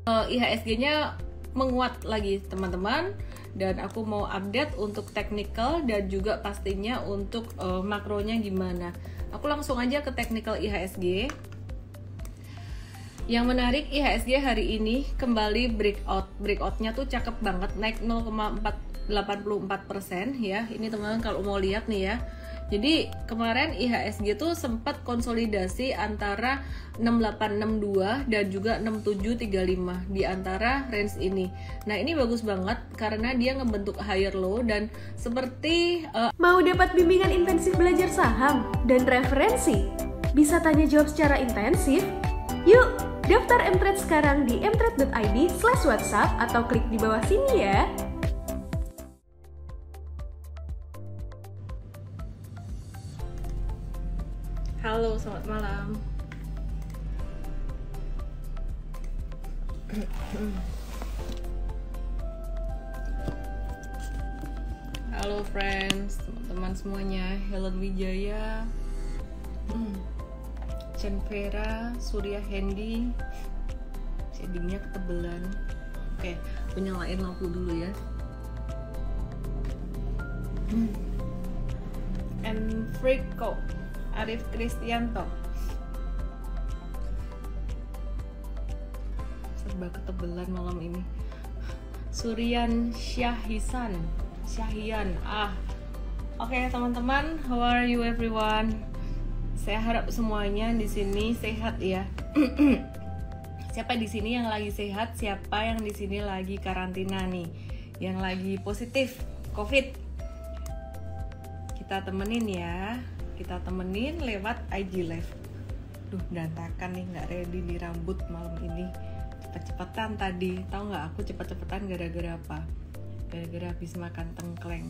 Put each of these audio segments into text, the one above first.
IHSG-nya menguat lagi teman-teman, dan aku mau update untuk technical dan juga pastinya untuk makronya gimana. Aku langsung aja ke technical IHSG. Yang menarik, IHSG hari ini kembali breakoutnya tuh cakep banget, naik 0,84% ya. Ini teman-teman kalau mau lihat nih ya. Jadi kemarin IHSG tuh sempat konsolidasi antara 6862 dan juga 6735 di antara range ini. Nah ini bagus banget karena dia ngebentuk higher low, dan seperti mau dapat bimbingan intensif belajar saham dan referensi, bisa tanya jawab secara intensif? Yuk daftar mtrade sekarang di mtrade.id/whatsapp atau klik di bawah sini ya. Halo, selamat malam. Halo friends, teman-teman semuanya. Helen Wijaya, Chen Vera, Surya Hendy. Shadingnya ketebelan. Oke, aku nyalain lampu dulu ya. Enrico Arif Kristianto, serba ketebelan malam ini. Suryan Syahian. Oke teman-teman, how are you everyone? Saya harap semuanya di sini sehat ya. Siapa di sini yang lagi sehat? Siapa yang di sini lagi karantina nih? Yang lagi positif COVID? Kita temenin ya. Kita temenin lewat IG Live. Duh, berantakan nih, nggak ready di rambut malam ini. Cepet-cepetan tadi, tahu nggak aku cepet-cepetan gara-gara apa? Gara-gara habis makan tengkleng.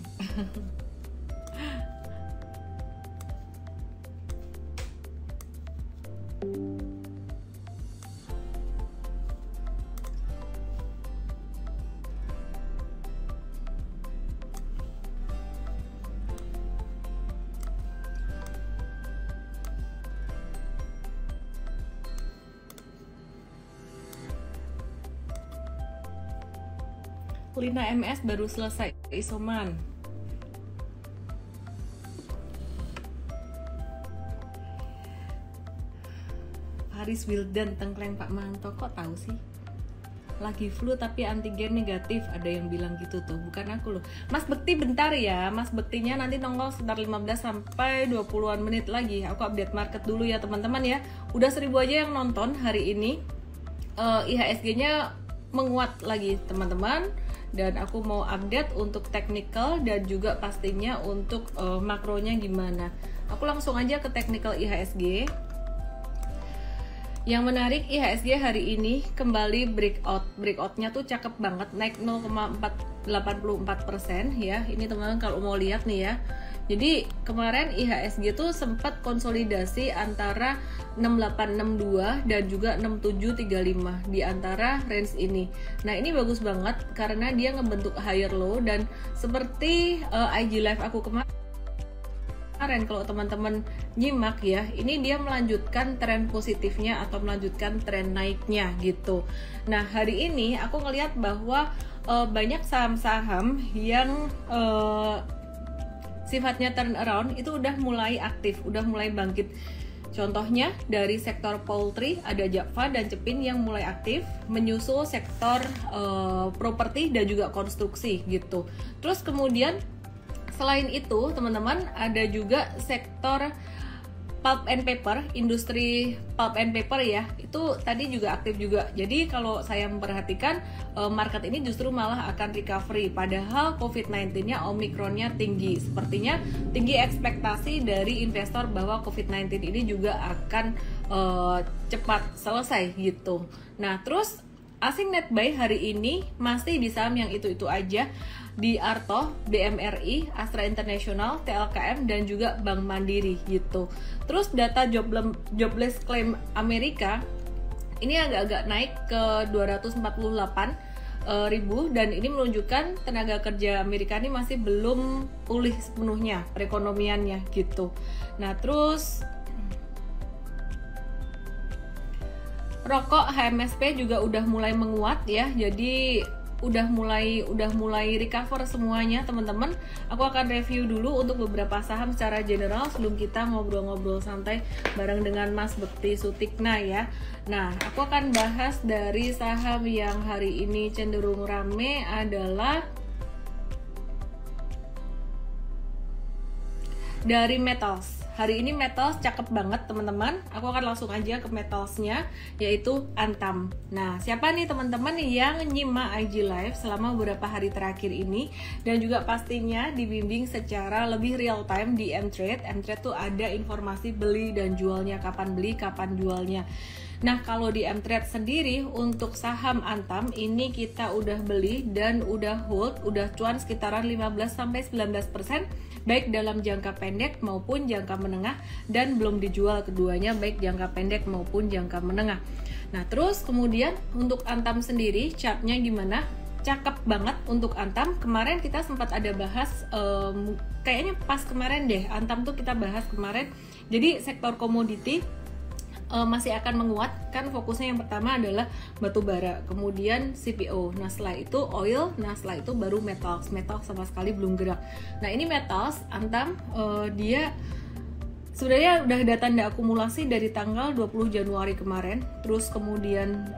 Lina MS baru selesai isoman. Paris Wildan tengkleng Pak Manto, kok tahu sih? Lagi flu tapi antigen negatif, ada yang bilang gitu tuh, bukan aku loh. Mas Bekti bentar ya, Mas Bektinya nanti nongol sekitar 15 sampai 20-an menit lagi. Aku update market dulu ya teman-teman ya. Udah 1000 aja yang nonton hari ini. IHSG-nya menguat lagi teman-teman, dan aku mau update untuk technical dan juga pastinya untuk makronya gimana. Aku langsung aja ke technical IHSG. Yang menarik, IHSG hari ini kembali breakoutnya tuh cakep banget, naik 0,84% ya. Ini teman-teman kalau mau lihat nih ya. Jadi kemarin IHSG tuh sempat konsolidasi antara 6862 dan juga 6735 di antara range ini. Nah ini bagus banget karena dia ngebentuk higher low, dan seperti IG live aku kemarin, kalau teman-teman nyimak ya, ini dia melanjutkan tren positifnya atau melanjutkan tren naiknya gitu. Nah hari ini aku ngelihat bahwa banyak saham-saham yang sifatnya turnaround itu udah mulai aktif, udah mulai bangkit. Contohnya dari sektor poultry ada Java dan Cepin yang mulai aktif, menyusul sektor properti dan juga konstruksi gitu. Terus kemudian selain itu teman-teman ada juga sektor pulp and paper, industri pulp and paper ya, itu tadi juga aktif juga. Jadi kalau saya memperhatikan market ini justru malah akan recovery, padahal COVID-19-nya Omicron-nya tinggi. Sepertinya tinggi ekspektasi dari investor bahwa COVID-19 ini juga akan cepat selesai gitu. Nah terus asing net buy hari ini masih di saham yang itu-itu aja, di Arto, BMRI, Astra International, TLKM, dan juga Bank Mandiri gitu. Terus data jobless claim Amerika ini agak-agak naik ke 248.000, dan ini menunjukkan tenaga kerja Amerika ini masih belum pulih sepenuhnya perekonomiannya gitu. Nah terus Rokok HMSP juga udah mulai menguat ya, jadi udah mulai recover semuanya teman-teman. Aku akan review dulu untuk beberapa saham secara general sebelum kita ngobrol-ngobrol santai bareng dengan Mas Bekti Sutikna ya. Nah, aku akan bahas dari saham yang hari ini cenderung rame adalah dari metals. Hari ini metals cakep banget teman-teman. Aku akan langsung aja ke metalsnya, yaitu Antam. Nah, siapa nih teman-teman yang nyimak IG Live selama beberapa hari terakhir ini dan juga pastinya dibimbing secara lebih real time di Mtrade. Mtrade tuh ada informasi beli dan jualnya, kapan beli, kapan jualnya. Nah, kalau di Mtrade sendiri untuk saham Antam ini kita udah beli dan udah hold, udah cuan sekitaran 15-19% baik dalam jangka pendek maupun jangka menengah, dan belum dijual keduanya baik jangka pendek maupun jangka menengah. Nah, terus kemudian untuk Antam sendiri chartnya gimana? Cakep banget untuk Antam. Kemarin kita sempat ada bahas, kayaknya pas kemarin deh Antam tuh kita bahas kemarin. Jadi sektor komoditi masih akan menguat, kan fokusnya yang pertama adalah batu bara, kemudian CPO, nah setelah itu oil, nah setelah itu baru metals sama sekali belum gerak. Nah ini metals Antam, dia sebenarnya udah ada tanda akumulasi dari tanggal 20 Januari kemarin, terus kemudian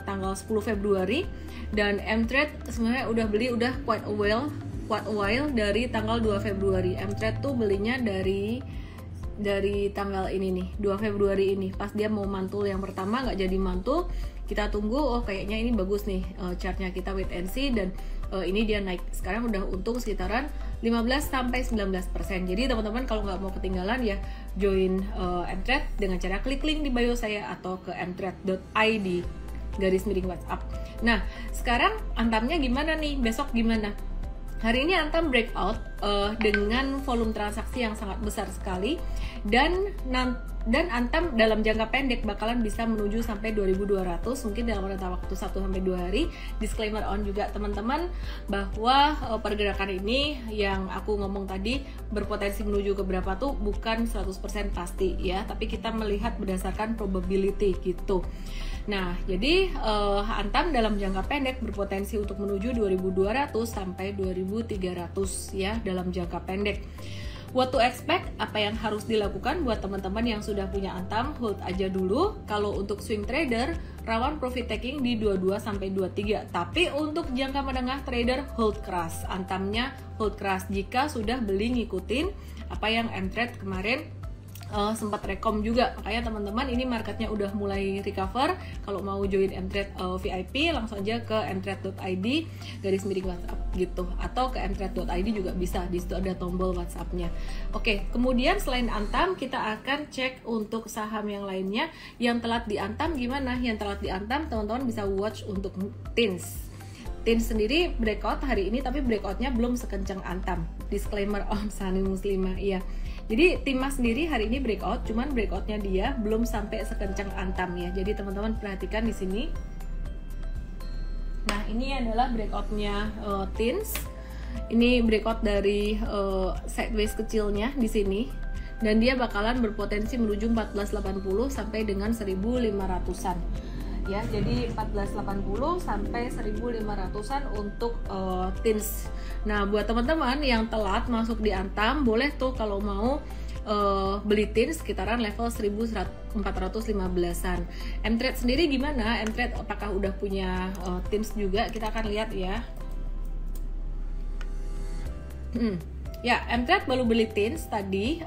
tanggal 10 Februari, dan Mtrade sebenarnya udah beli udah quite a while dari tanggal 2 Februari. Mtrade tuh belinya dari tanggal ini nih, 2 Februari ini, pas dia mau mantul yang pertama nggak jadi mantul, kita tunggu, oh kayaknya ini bagus nih chartnya, kita wait and see, dan ini dia naik, sekarang udah untung sekitaran 15-19%. Jadi teman-teman kalau nggak mau ketinggalan ya join Mtrade dengan cara klik link di bio saya atau ke mtrade.id /WhatsApp. Nah sekarang Antamnya gimana nih, besok gimana? Hari ini Antam breakout dengan volume transaksi yang sangat besar sekali, dan Antam dalam jangka pendek bakalan bisa menuju sampai 2200 mungkin dalam rentang waktu 1-2 hari. Disclaimer on juga teman-teman bahwa pergerakan ini yang aku ngomong tadi berpotensi menuju ke berapa tuh bukan 100% pasti ya, tapi kita melihat berdasarkan probability gitu. Nah, jadi Antam dalam jangka pendek berpotensi untuk menuju 2200 sampai 2300 ya dalam jangka pendek. What to expect, apa yang harus dilakukan buat teman-teman yang sudah punya Antam, hold aja dulu. Kalau untuk swing trader, rawan profit taking di 22 sampai 23. Tapi untuk jangka menengah trader, hold keras. Antamnya hold keras jika sudah beli ngikutin apa yang Mtrade kemarin sempat rekom juga. Makanya teman-teman ini marketnya udah mulai recover. Kalau mau join Mtrade VIP langsung aja ke mtrade.id /WhatsApp gitu, atau ke mtrade.id juga bisa, di situ ada tombol WhatsApp-nya. Oke, kemudian selain Antam kita akan cek untuk saham yang lainnya. Yang telat di Antam gimana? Yang telat di Antam teman-teman bisa watch untuk TINS. TINS sendiri breakout hari ini, tapi breakoutnya belum sekencang Antam. Disclaimer Om Sani Muslimah, iya. Jadi Timas sendiri hari ini breakout, cuman breakoutnya dia belum sampai sekencang Antam ya. Jadi teman-teman perhatikan di sini. Nah ini adalah breakoutnya TINS. Ini breakout dari sideways kecilnya di sini, dan dia bakalan berpotensi menuju 1480 sampai dengan 1500-an. Ya, jadi 1480 sampai 1500-an untuk TINS. Nah, buat teman-teman yang telat masuk di Antam, boleh tuh kalau mau beli TINS sekitaran level 1415-an. Mtrade sendiri gimana? Mtrade apakah udah punya TINS juga? Kita akan lihat ya. Ya, Mtrade baru beli TINS tadi.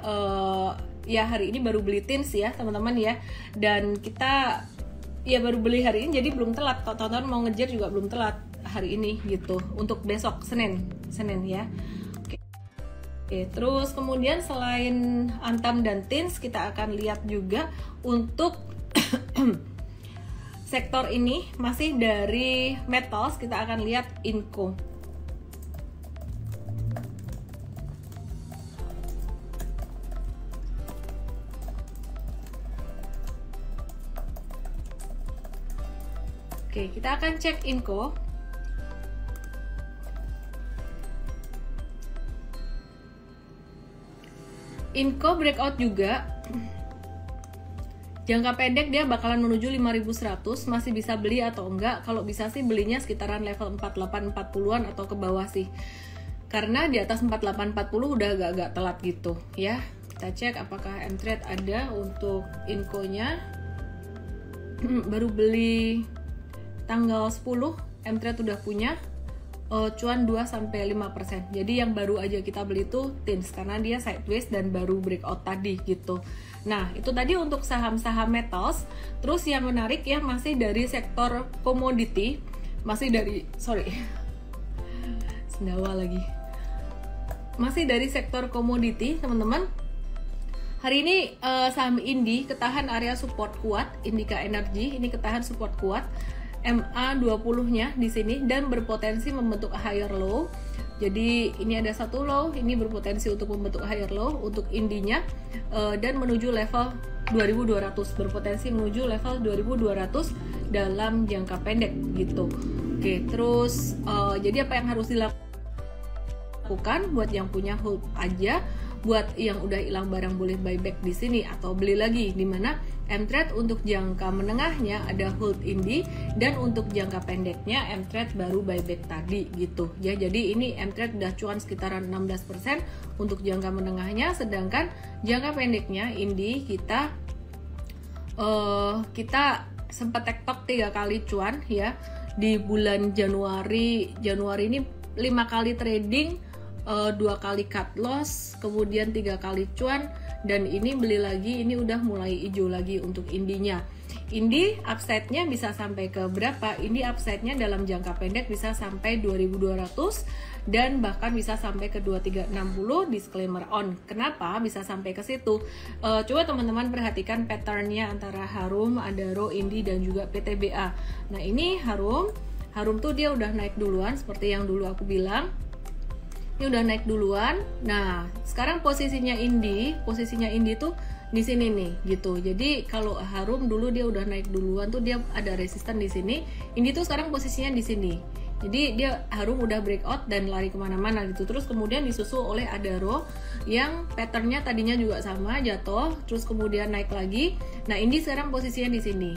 Ya, hari ini baru beli TINS ya, teman-teman ya. Dan kita ya baru beli hari ini, jadi belum telat. Kalau teman-teman mau ngejar juga belum telat hari ini gitu. Untuk besok Senin ya. Oke, terus kemudian selain Antam dan TINS kita akan lihat juga untuk sektor ini masih dari metals, kita akan lihat Inco. Oke, kita akan cek Inco. Inco breakout juga. Jangka pendek dia bakalan menuju 5100, masih bisa beli atau enggak? Kalau bisa sih belinya sekitaran level 48-40-an atau ke bawah sih. Karena di atas 48-40 udah agak-agak telat gitu ya. Kita cek apakah Mtrade ada untuk infonya. Baru beli tanggal 10, Mtrade udah punya cuan 2-5%. Jadi yang baru aja kita beli itu TINS karena dia sideways dan baru breakout tadi gitu. Nah, itu tadi untuk saham-saham metals. Terus yang menarik ya masih dari sektor komoditi, masih dari sendawa lagi. Masih dari sektor komoditi, teman-teman. Hari ini saham Indi ketahan area support kuat, Indika Energy ini ketahan support kuat. MA20-nya di sini dan berpotensi membentuk higher low. Jadi ini ada satu low, ini berpotensi untuk membentuk higher low untuk indinya dan menuju level 2200, berpotensi menuju level 2200 dalam jangka pendek gitu. Oke, terus jadi apa yang harus dilakukan buat yang punya hold aja, buat yang udah hilang barang boleh buyback di sini atau beli lagi, di mana Mtrade untuk jangka menengahnya ada hold Indi dan untuk jangka pendeknya Mtrade baru buyback tadi gitu ya. Jadi ini Mtrade udah cuan sekitaran 16% untuk jangka menengahnya, sedangkan jangka pendeknya Indi kita sempat tektok 3 kali cuan ya di bulan Januari ini 5 kali trading, 2 kali cut loss, kemudian 3 kali cuan, dan ini beli lagi, ini udah mulai hijau lagi untuk indinya. Indi upside-nya bisa sampai ke berapa? Indi upside-nya dalam jangka pendek bisa sampai 2200 dan bahkan bisa sampai ke 2360, disclaimer on. Kenapa bisa sampai ke situ? Coba teman-teman perhatikan pattern-nya antara Harum, Adaro, Indi dan juga PTBA. Nah, ini Harum tuh dia udah naik duluan seperti yang dulu aku bilang. Ini udah naik duluan. Nah, sekarang posisinya Indi tuh di sini nih gitu. Jadi kalau Harum dulu dia udah naik duluan tuh dia ada resisten di sini. Indi tuh sekarang posisinya di sini. Jadi dia Harum udah breakout dan lari kemana-mana gitu. Terus kemudian disusul oleh Adaro yang patternnya tadinya juga sama, jatuh, terus kemudian naik lagi. Nah, Indi sekarang posisinya di sini.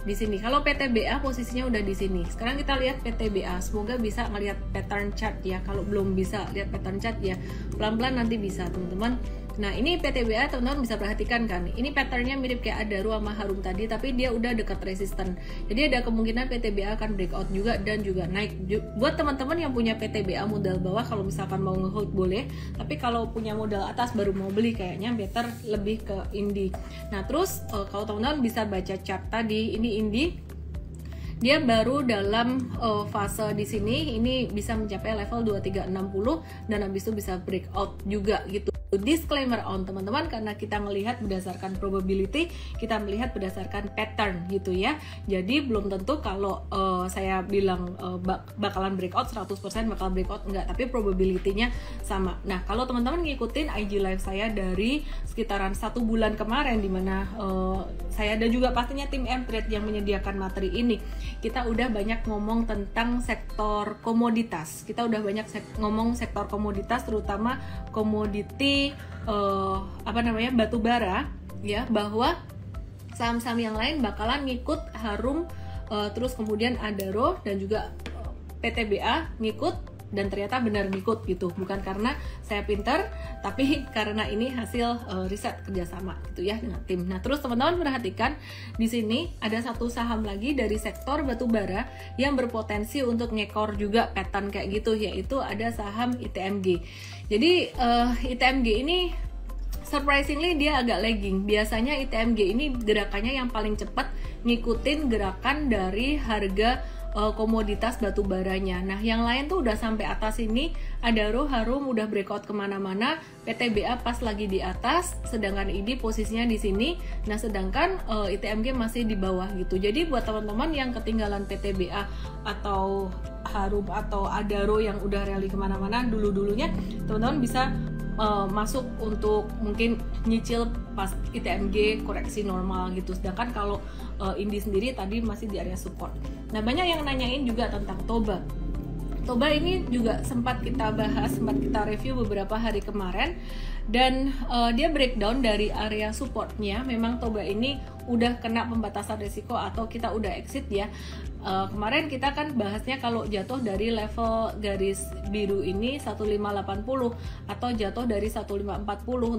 Di sini. Kalau PTBA posisinya udah di sini. Sekarang kita lihat PTBA. Semoga bisa ngelihat pattern chart ya. Kalau belum bisa lihat pattern chart ya, pelan-pelan nanti bisa, teman-teman. Nah, ini PTBA teman-teman bisa perhatikan kan. Ini patternnya mirip kayak Adaro sama Harum tadi, tapi dia udah dekat resisten. Jadi ada kemungkinan PTBA akan breakout juga dan juga naik. Buat teman-teman yang punya PTBA modal bawah, kalau misalkan mau ngehold boleh. Tapi kalau punya modal atas baru mau beli, kayaknya better lebih ke Indi. Nah, terus kalau teman-teman bisa baca chart tadi, ini Indi. Dia baru dalam fase di sini, ini bisa mencapai level 2360 dan habis itu bisa breakout juga gitu. Disclaimer on teman-teman, karena kita melihat berdasarkan probability, kita melihat berdasarkan pattern gitu ya. Jadi belum tentu kalau saya bilang bakalan breakout 100% bakal breakout, enggak, tapi probability-nya sama. Nah, kalau teman-teman ngikutin IG live saya dari sekitaran 1 bulan kemarin, dimana saya ada juga pastinya tim Mtrade yang menyediakan materi ini, kita udah banyak ngomong tentang sektor komoditas. Kita udah banyak ngomong sektor komoditas, terutama komoditi batu bara ya, bahwa saham-saham yang lain bakalan ngikut Harum, terus kemudian Adaro dan juga PTBA ngikut, dan ternyata benar ngikut gitu, bukan karena saya pinter, tapi karena ini hasil riset kerjasama gitu ya dengan tim. Nah, terus teman-teman perhatikan di sini ada satu saham lagi dari sektor batubara yang berpotensi untuk ngekor juga pattern kayak gitu, yaitu ada saham ITMG. Jadi ITMG ini surprisingly dia agak lagging. Biasanya ITMG ini gerakannya yang paling cepat ngikutin gerakan dari harga komoditas batu baranya. Nah, yang lain tuh udah sampai atas ini, Adaro, Harum udah breakout kemana-mana, PTBA pas lagi di atas, sedangkan ID posisinya di sini. Nah, sedangkan ITMG masih di bawah gitu. Jadi buat teman-teman yang ketinggalan PTBA atau Harum atau Adaro yang udah rally kemana-mana dulu-dulunya, teman-teman bisa masuk untuk mungkin nyicil pas ITMG koreksi normal gitu. Sedangkan kalau Indi sendiri tadi masih di area support. Nah, banyak yang nanyain juga tentang Toba. Toba ini juga sempat kita bahas, sempat kita review beberapa hari kemarin, dan dia breakdown dari area supportnya. Memang Toba ini udah kena pembatasan risiko atau kita udah exit ya. Kemarin kita kan bahasnya kalau jatuh dari level garis biru ini 1580 atau jatuh dari 1540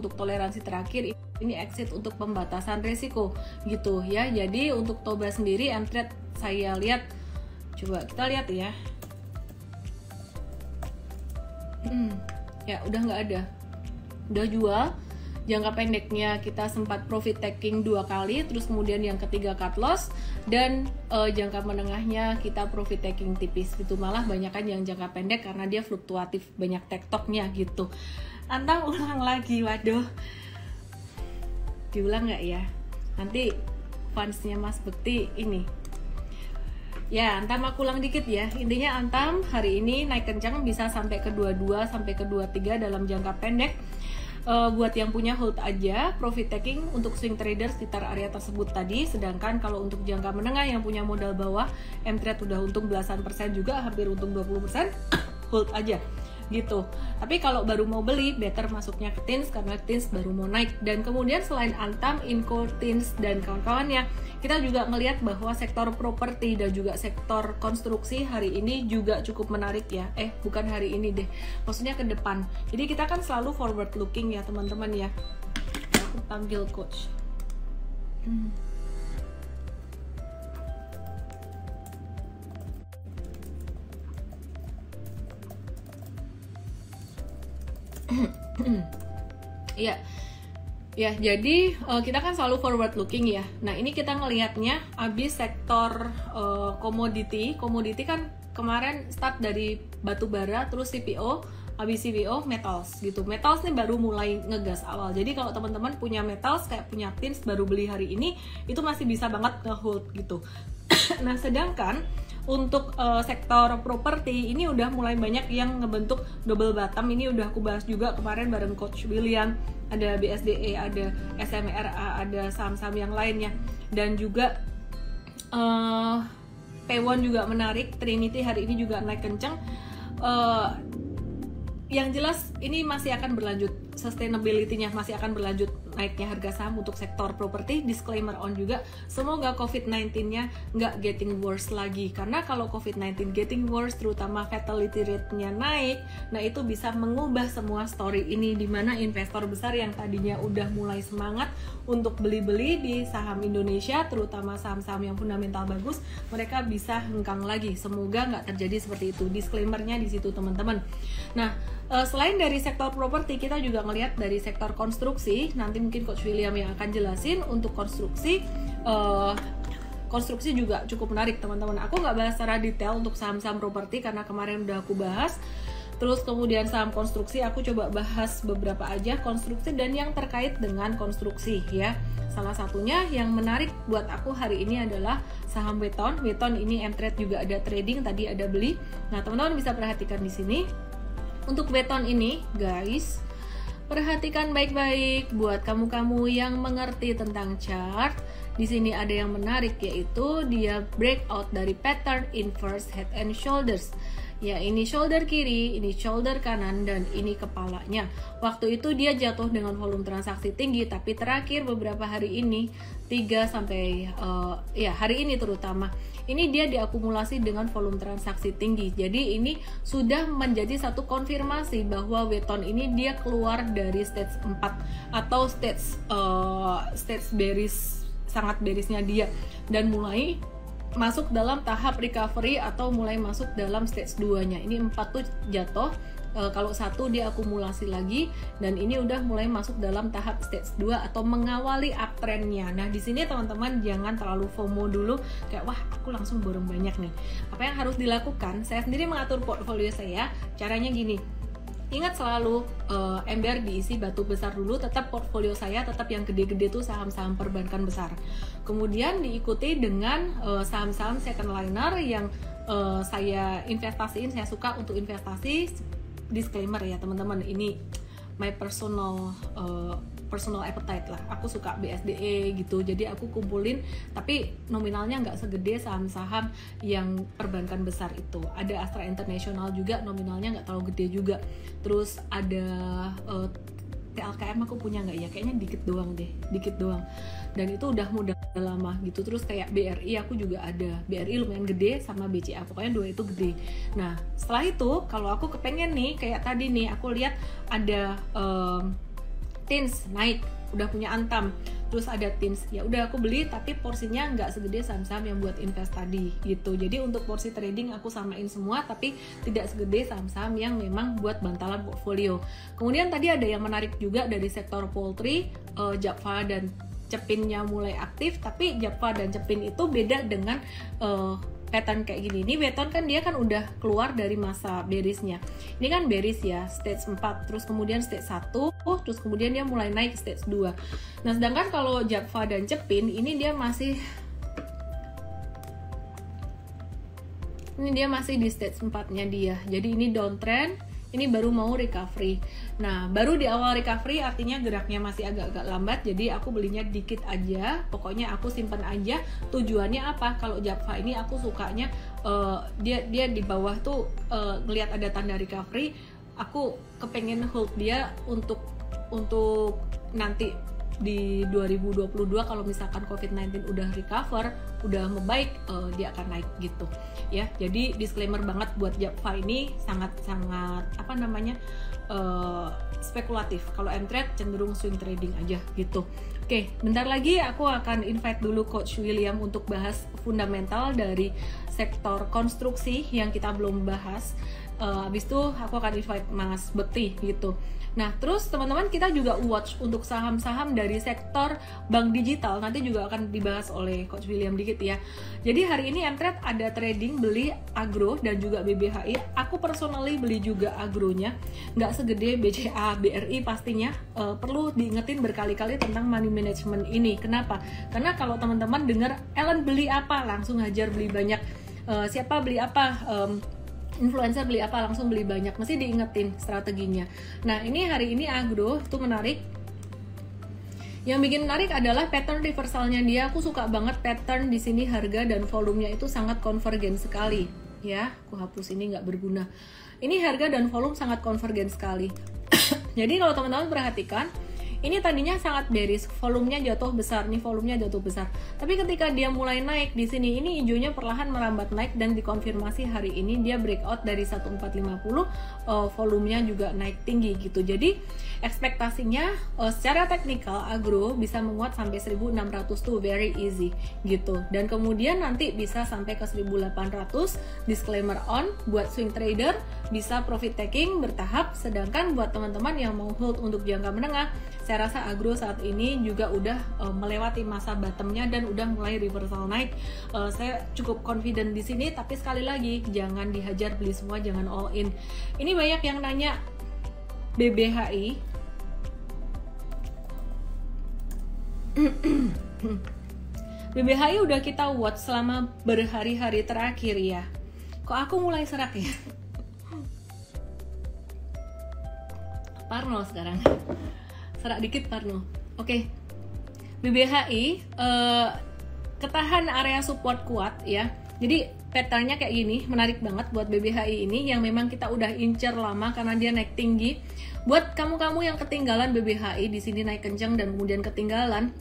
untuk toleransi terakhir, ini exit untuk pembatasan risiko gitu ya. Jadi untuk Toba sendiri M-Trade saya lihat, coba kita lihat ya. Ya udah nggak ada, udah jual. Jangka pendeknya kita sempat profit taking 2 kali, terus kemudian yang ketiga cut loss, dan jangka menengahnya kita profit taking tipis gitu. Malah banyakan yang jangka pendek karena dia fluktuatif, banyak tektoknya gitu. Antang ulang lagi, waduh, diulang nggak ya? Nanti fansnya Mas Bekti ini. Ya, Antam aku ulang dikit ya. Intinya Antam hari ini naik kencang, bisa sampai ke 22 sampai ke 23 dalam jangka pendek. Buat yang punya hold aja, profit taking untuk swing trader sekitar area tersebut tadi. Sedangkan kalau untuk jangka menengah yang punya modal bawah, M-Trade udah untung belasan persen juga, hampir untung 20%, hold aja gitu. Tapi kalau baru mau beli, better masuknya ke TINS karena TINS baru mau naik. Dan kemudian selain Antam, Inco, TINS dan kawan-kawannya, kita juga ngelihat bahwa sektor properti dan juga sektor konstruksi hari ini juga cukup menarik ya. Bukan hari ini deh, maksudnya ke depan. Jadi kita kan selalu forward looking ya teman-teman ya. Aku panggil coach. Ya, jadi kita kan selalu forward looking ya. Nah ini kita ngelihatnya abis sektor komoditi kan kemarin start dari batu bara, terus CPO, abis CPO metals gitu. Metals nih baru mulai ngegas awal. Jadi kalau teman-teman punya metals kayak punya TINS baru beli hari ini, itu masih bisa banget nge-hold gitu. Nah sedangkan untuk sektor properti ini udah mulai banyak yang ngebentuk double bottom. Ini udah aku bahas juga kemarin bareng Coach William. Ada BSDE, ada SMRA, ada saham-saham yang lainnya. Dan juga P1 juga menarik. Trinity hari ini juga naik kenceng. Yang jelas ini masih akan berlanjut, sustainability-nya masih akan berlanjut naiknya harga saham untuk sektor properti. Disclaimer on juga, semoga COVID-19-nya nggak getting worse lagi, karena kalau COVID-19 getting worse, terutama fatality rate-nya naik, nah itu bisa mengubah semua story ini, dimana investor besar yang tadinya udah mulai semangat untuk beli-beli di saham Indonesia, terutama saham-saham yang fundamental bagus, mereka bisa hengkang lagi. Semoga nggak terjadi seperti itu. Disclaimer-nya di situ teman-teman. Nah, selain dari sektor properti, kita juga ngelihat dari sektor konstruksi. Nanti mungkin Coach William yang akan jelasin untuk konstruksi. Konstruksi juga cukup menarik teman-teman. Aku nggak bahas secara detail untuk saham-saham properti karena kemarin udah aku bahas. Terus kemudian saham konstruksi aku coba bahas beberapa aja konstruksi dan yang terkait dengan konstruksi ya. Salah satunya yang menarik buat aku hari ini adalah saham Weton. Weton ini M-Trade juga ada trading, tadi ada beli. Nah teman-teman bisa perhatikan di sini. Untuk Weton ini guys, perhatikan baik-baik buat kamu-kamu yang mengerti tentang chart. Di sini ada yang menarik, yaitu dia breakout dari pattern inverse head and shoulders. Ya, ini shoulder kiri, ini shoulder kanan, dan ini kepalanya. Waktu itu dia jatuh dengan volume transaksi tinggi, tapi terakhir beberapa hari ini, 3 sampai hari ini terutama, ini dia diakumulasi dengan volume transaksi tinggi. Jadi ini sudah menjadi satu konfirmasi bahwa Weton ini dia keluar dari stage 4 atau stage bearish, sangat bearishnya dia, dan mulai masuk dalam tahap recovery atau mulai masuk dalam stage 2-nya. Ini 4 tuh jatuh, kalau 1 dia akumulasi lagi, dan ini udah mulai masuk dalam tahap stage 2 atau mengawali uptrend-nya. Nah, di sini teman-teman jangan terlalu FOMO dulu kayak wah, aku langsung borong banyak nih. Apa yang harus dilakukan? Saya sendiri mengatur portfolio saya, caranya gini. Ingat selalu ember diisi batu besar dulu, tetap portfolio saya tetap yang gede-gede tuh saham-saham perbankan besar. Kemudian diikuti dengan saham-saham second liner yang saya investasiin, saya suka untuk investasi. Disclaimer ya teman-teman, ini my personal personal appetite lah, aku suka BSDE gitu, jadi aku kumpulin, tapi nominalnya nggak segede saham-saham yang perbankan besar itu. Ada Astra International juga, nominalnya nggak terlalu gede juga. Terus ada TLKM aku punya nggak ya, kayaknya dikit doang, dan itu udah lama gitu. Terus kayak BRI aku juga ada, BRI lumayan gede, sama BCA, pokoknya 2 itu gede. Nah setelah itu kalau aku kepengen nih, kayak tadi nih aku lihat ada Tins naik, udah punya Antam, terus ada Tins, ya udah aku beli, tapi porsinya nggak segede saham-saham yang buat invest tadi gitu. Jadi untuk porsi trading aku samain semua, tapi tidak segede saham-saham yang memang buat bantalan portfolio. Kemudian tadi ada yang menarik juga dari sektor poultry, Japfa dan Cepinnya mulai aktif, tapi Japfa dan Cepin itu beda dengan pattern kayak gini. Ini Weton kan dia kan udah keluar dari masa bearishnya. Ini kan bearish ya, stage 4, terus kemudian stage 1, terus kemudian dia mulai naik stage 2. Nah sedangkan kalau Japfa dan Cepin ini dia masih di stage 4-nya dia. Jadi ini downtrend, ini baru mau recovery. Nah, baru di awal recovery artinya geraknya masih agak-agak lambat, jadi aku belinya dikit aja. Pokoknya aku simpan aja. Tujuannya apa? Kalau Japfa ini aku sukanya dia di bawah tuh ngelihat ada tanda recovery, aku kepengen hold dia untuk nanti di 2022 kalau misalkan COVID-19 udah recover, udah membaik, dia akan naik gitu ya. Jadi disclaimer banget buat Japfa ini sangat-sangat spekulatif. Kalau mTrade cenderung swing trading aja gitu. Oke, bentar lagi aku akan invite dulu Coach William untuk bahas fundamental dari sektor konstruksi yang kita belum bahas. Habis itu aku akan invite Mas Bekti gitu. Nah, terus teman-teman kita juga watch untuk saham-saham dari sektor bank digital, nanti juga akan dibahas oleh Coach William dikit ya. Jadi hari ini mTrade ada trading beli agro dan juga BBHI. Aku personally beli juga agronya, nggak segede BCA, BRI pastinya. Perlu diingetin berkali-kali tentang money management ini. Kenapa? Karena kalau teman-teman dengar Ellen beli apa, langsung hajar beli banyak. Siapa beli apa, influencer beli apa, langsung beli banyak, mesti diingetin strateginya. Nah ini hari ini agro itu menarik. Yang bikin menarik adalah pattern reversalnya dia. Aku suka banget pattern di sini, harga dan volumenya itu sangat konvergen sekali ya. Aku hapus ini nggak berguna. Ini harga dan volume sangat konvergen sekali. Jadi kalau teman-teman perhatikan, ini tadinya sangat bearish, volumenya jatuh besar, nih volumenya jatuh besar. Tapi ketika dia mulai naik di sini, ini hijaunya perlahan merambat naik dan dikonfirmasi hari ini dia breakout dari 1450, volumenya juga naik tinggi gitu. Jadi ekspektasinya secara teknikal agro bisa menguat sampai 1600 tuh very easy gitu. Dan kemudian nanti bisa sampai ke 1800. Disclaimer on, buat swing trader bisa profit taking bertahap, sedangkan buat teman-teman yang mau hold untuk jangka menengah, saya rasa agro saat ini juga udah melewati masa bottomnya dan udah mulai reversal naik. Saya cukup confident di sini, tapi sekali lagi jangan dihajar beli semua, jangan all in. Ini banyak yang nanya BBHI. BBHI udah kita watch selama berhari-hari terakhir ya. Kok aku mulai serak ya? Parno sekarang. Serak dikit Parno. Oke. BBHI ketahan area support kuat ya. Jadi patternnya kayak gini, menarik banget buat BBHI ini yang memang kita udah incer lama karena dia naik tinggi. Buat kamu-kamu yang ketinggalan BBHI di sini naik kenceng dan kemudian ketinggalan,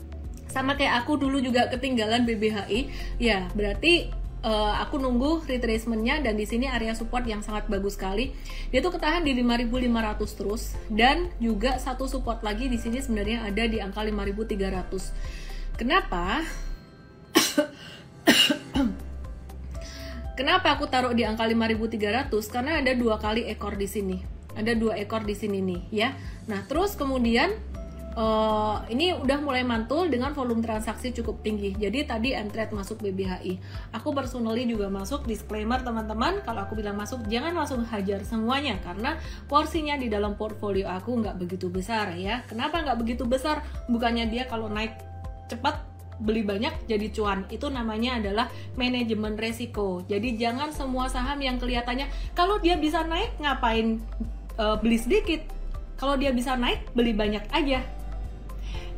sama kayak aku dulu juga ketinggalan BBHI, ya berarti aku nunggu retracementnya, dan di sini area support yang sangat bagus sekali. Dia tuh ketahan di 5.500 terus, dan juga satu support lagi di sini sebenarnya ada di angka 5.300. Kenapa? Kenapa aku taruh di angka 5.300? Karena ada 2 kali ekor di sini. Ada 2 ekor di sini nih ya. Nah, terus kemudian ini udah mulai mantul dengan volume transaksi cukup tinggi. Jadi tadi mTrade masuk BBHI. Aku personally juga masuk. Disclaimer teman-teman, kalau aku bilang masuk jangan langsung hajar semuanya karena porsinya di dalam portfolio aku nggak begitu besar ya. Kenapa nggak begitu besar? Bukannya dia kalau naik cepat beli banyak jadi cuan. Itu namanya adalah manajemen resiko. Jadi jangan semua saham yang kelihatannya kalau dia bisa naik ngapain beli sedikit. Kalau dia bisa naik beli banyak aja.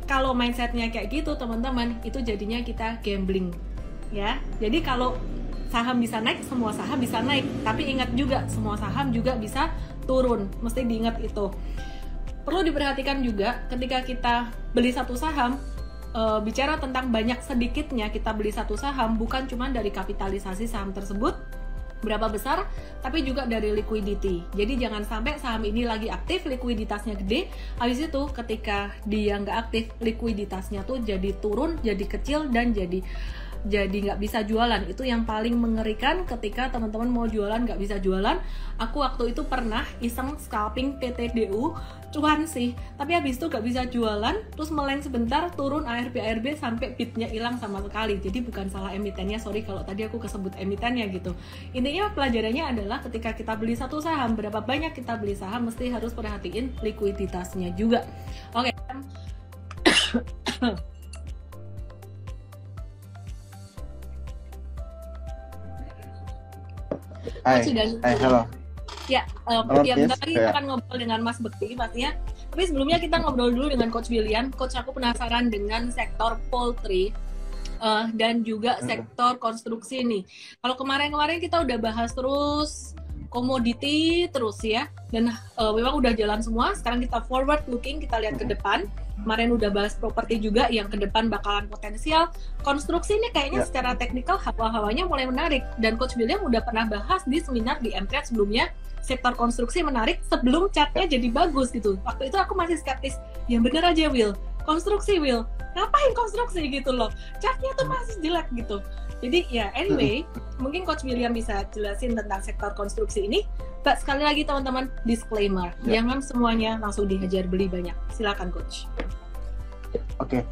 kalau mindsetnya kayak gitu teman-teman, itu jadinya kita gambling ya. Jadi kalau saham bisa naik, semua saham bisa naik, tapi ingat juga semua saham juga bisa turun, mesti diingat itu. Perlu diperhatikan juga ketika kita beli satu saham, bicara tentang banyak sedikitnya kita beli satu saham, bukan cuma dari kapitalisasi saham tersebut berapa besar, tapi juga dari liquidity. Jadi jangan sampai saham ini lagi aktif, likuiditasnya gede, habis itu ketika dia nggak aktif, likuiditasnya tuh jadi turun, jadi kecil, dan jadi nggak bisa jualan. Itu yang paling mengerikan ketika teman-teman mau jualan nggak bisa jualan. Aku waktu itu pernah iseng scalping PTDU, cuan sih, tapi habis itu nggak bisa jualan, terus meleng sebentar, turun ARB sampai bitnya hilang sama sekali. Jadi bukan salah emitennya, sorry kalau tadi aku kesebut emitennya gitu. Intinya pelajarannya adalah ketika kita beli satu saham, berapa banyak kita beli saham, mesti harus perhatiin likuiditasnya juga. Oke. Hai, halo. Ya, bentar lagi kita akan ngobrol dengan Mas Bekti pastinya. Tapi sebelumnya kita ngobrol dulu dengan Coach William. Coach, aku penasaran dengan sektor poultry dan juga sektor konstruksi nih. Kalau kemarin-kemarin kita udah bahas terus komoditi terus ya, dan memang udah jalan semua. Sekarang kita forward looking, kita lihat ke depan. Kemarin udah bahas properti juga yang ke depan bakalan potensial. Konstruksi ini kayaknya secara teknikal hawa-hawanya mulai menarik, dan Coach William udah pernah bahas di seminar di MTrade sebelumnya. Sektor konstruksi menarik sebelum chartnya jadi bagus gitu. Waktu itu aku masih skeptis, yang bener aja Will, konstruksi Will, ngapain konstruksi gitu loh, chartnya tuh masih jelek gitu. Jadi ya anyway, mungkin Coach William bisa jelasin tentang sektor konstruksi ini. But sekali lagi teman-teman, disclaimer, jangan semuanya langsung dihajar beli banyak. Silakan Coach. Oke,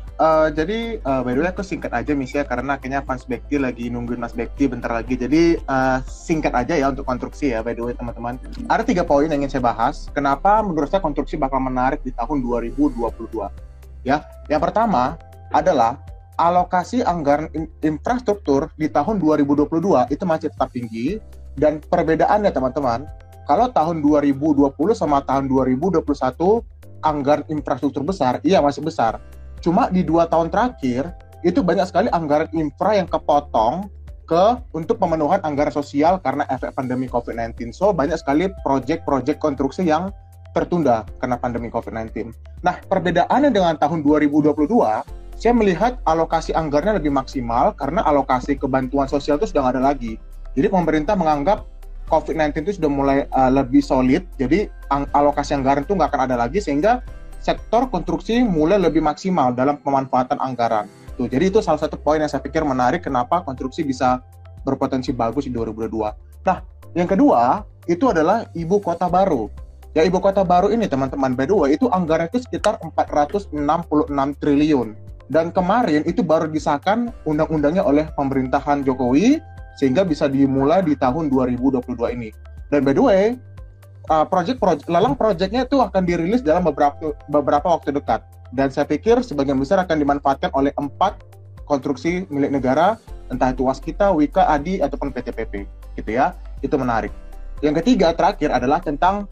jadi by the way aku singkat aja Miss ya, karena kayaknya Mas Bekti lagi nungguin Mas Bekti bentar lagi. Jadi singkat aja ya untuk konstruksi ya, by the way teman-teman. Ada 3 poin yang ingin saya bahas. Kenapa menurut saya konstruksi bakal menarik di tahun 2022? Ya, yang pertama adalah alokasi anggaran infrastruktur di tahun 2022 itu masih tetap tinggi, dan perbedaannya teman-teman, kalau tahun 2020 sama tahun 2021 anggaran infrastruktur besar, iya masih besar. Cuma di 2 tahun terakhir itu banyak sekali anggaran infra yang kepotong untuk pemenuhan anggaran sosial karena efek pandemi COVID-19. So banyak sekali proyek-proyek konstruksi yang tertunda karena pandemi COVID-19. Nah, perbedaannya dengan tahun 2022, saya melihat alokasi anggarannya lebih maksimal karena alokasi kebantuan sosial itu sudah nggak ada lagi. Jadi pemerintah menganggap COVID-19 itu sudah mulai lebih solid, jadi alokasi anggaran itu nggak akan ada lagi, sehingga sektor konstruksi mulai lebih maksimal dalam pemanfaatan anggaran. Tuh, jadi itu salah satu poin yang saya pikir menarik kenapa konstruksi bisa berpotensi bagus di 2022. Nah, yang kedua itu adalah ibu kota baru. Ya, ibu kota baru ini teman-teman, by the way, itu anggaran itu sekitar 466 triliun. Dan kemarin itu baru disahkan undang-undangnya oleh pemerintahan Jokowi, sehingga bisa dimulai di tahun 2022 ini. Dan by the way, lelang proyeknya itu akan dirilis dalam beberapa waktu dekat. Dan saya pikir sebagian besar akan dimanfaatkan oleh 4 konstruksi milik negara, entah itu Waskita, Wika, Adi, ataupun PTPP. Gitu ya, itu menarik. Yang ketiga, terakhir adalah tentang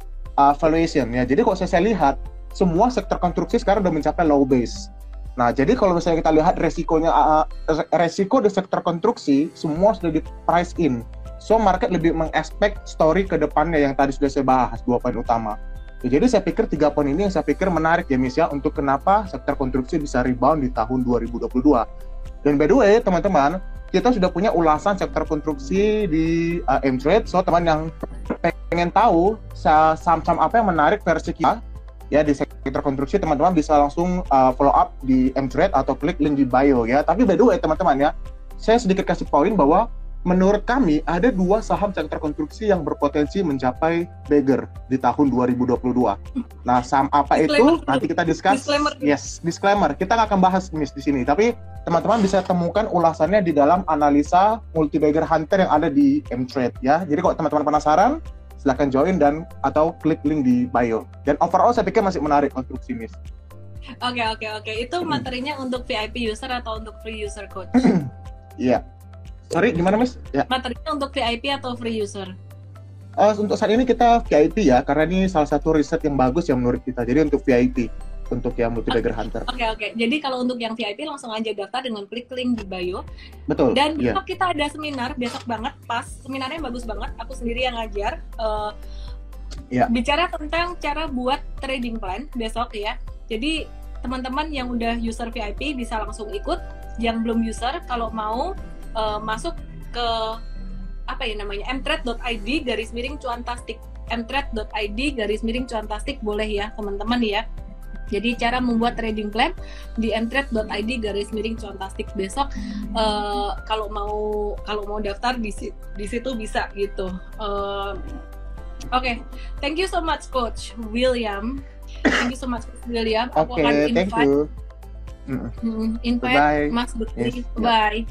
valuation. Ya, jadi kalau saya lihat, semua sektor konstruksi sekarang udah mencapai low base. Nah, jadi kalau misalnya kita lihat resiko di sektor konstruksi, semua sudah di price in. So, market lebih mengekspek story ke depannya yang tadi sudah saya bahas, 2 poin utama. Jadi saya pikir 3 poin ini yang saya pikir menarik ya, Miss ya, untuk kenapa sektor konstruksi bisa rebound di tahun 2022. Dan by the way, teman-teman, kita sudah punya ulasan sektor konstruksi di MTrade. So, teman yang pengen tahu saham-saham apa yang menarik versi kita, ya di sektor konstruksi, teman-teman bisa langsung follow up di MTrade atau klik link di bio ya. Tapi by the way teman-teman ya, saya sedikit kasih poin bahwa menurut kami ada 2 saham sektor konstruksi yang berpotensi mencapai beggar di tahun 2022. Nah, saham apa itu? Nanti kita discuss. Disclaimer. Kita nggak akan bahas Miss di sini, tapi teman-teman bisa temukan ulasannya di dalam analisa multi beggar hunter yang ada di MTrade ya. Jadi kalau teman-teman penasaran, silahkan join atau klik link di bio. Dan overall saya pikir masih menarik konstruksi Miss. Oke. Itu materinya untuk VIP user atau untuk free user Coach? Iya. Sorry, gimana Miss? Ya. Materinya untuk VIP atau free user? Untuk saat ini kita VIP ya, karena ini salah satu riset yang bagus yang menurut kita. Jadi untuk VIP. untuk yang multi-bagger hunter. Oke. Jadi kalau untuk yang VIP langsung aja daftar dengan klik link di bio. Betul. Dan besok kita ada seminar, besok banget, pas seminarnya bagus banget. Aku sendiri yang ngajar. Bicara tentang cara buat trading plan besok ya. Jadi teman-teman yang udah user VIP bisa langsung ikut. Yang belum user kalau mau masuk ke mtrade.id/cuantastik. mtrade.id/cuantastik boleh ya teman-teman ya. Jadi cara membuat trading plan di mtrade.id/cuantastik besok. Kalau mau daftar di situ bisa gitu. Oke. Thank you so much Coach William. Thank you so much Coach William. Aku akan invite Mas Bekti. Yes, Bye.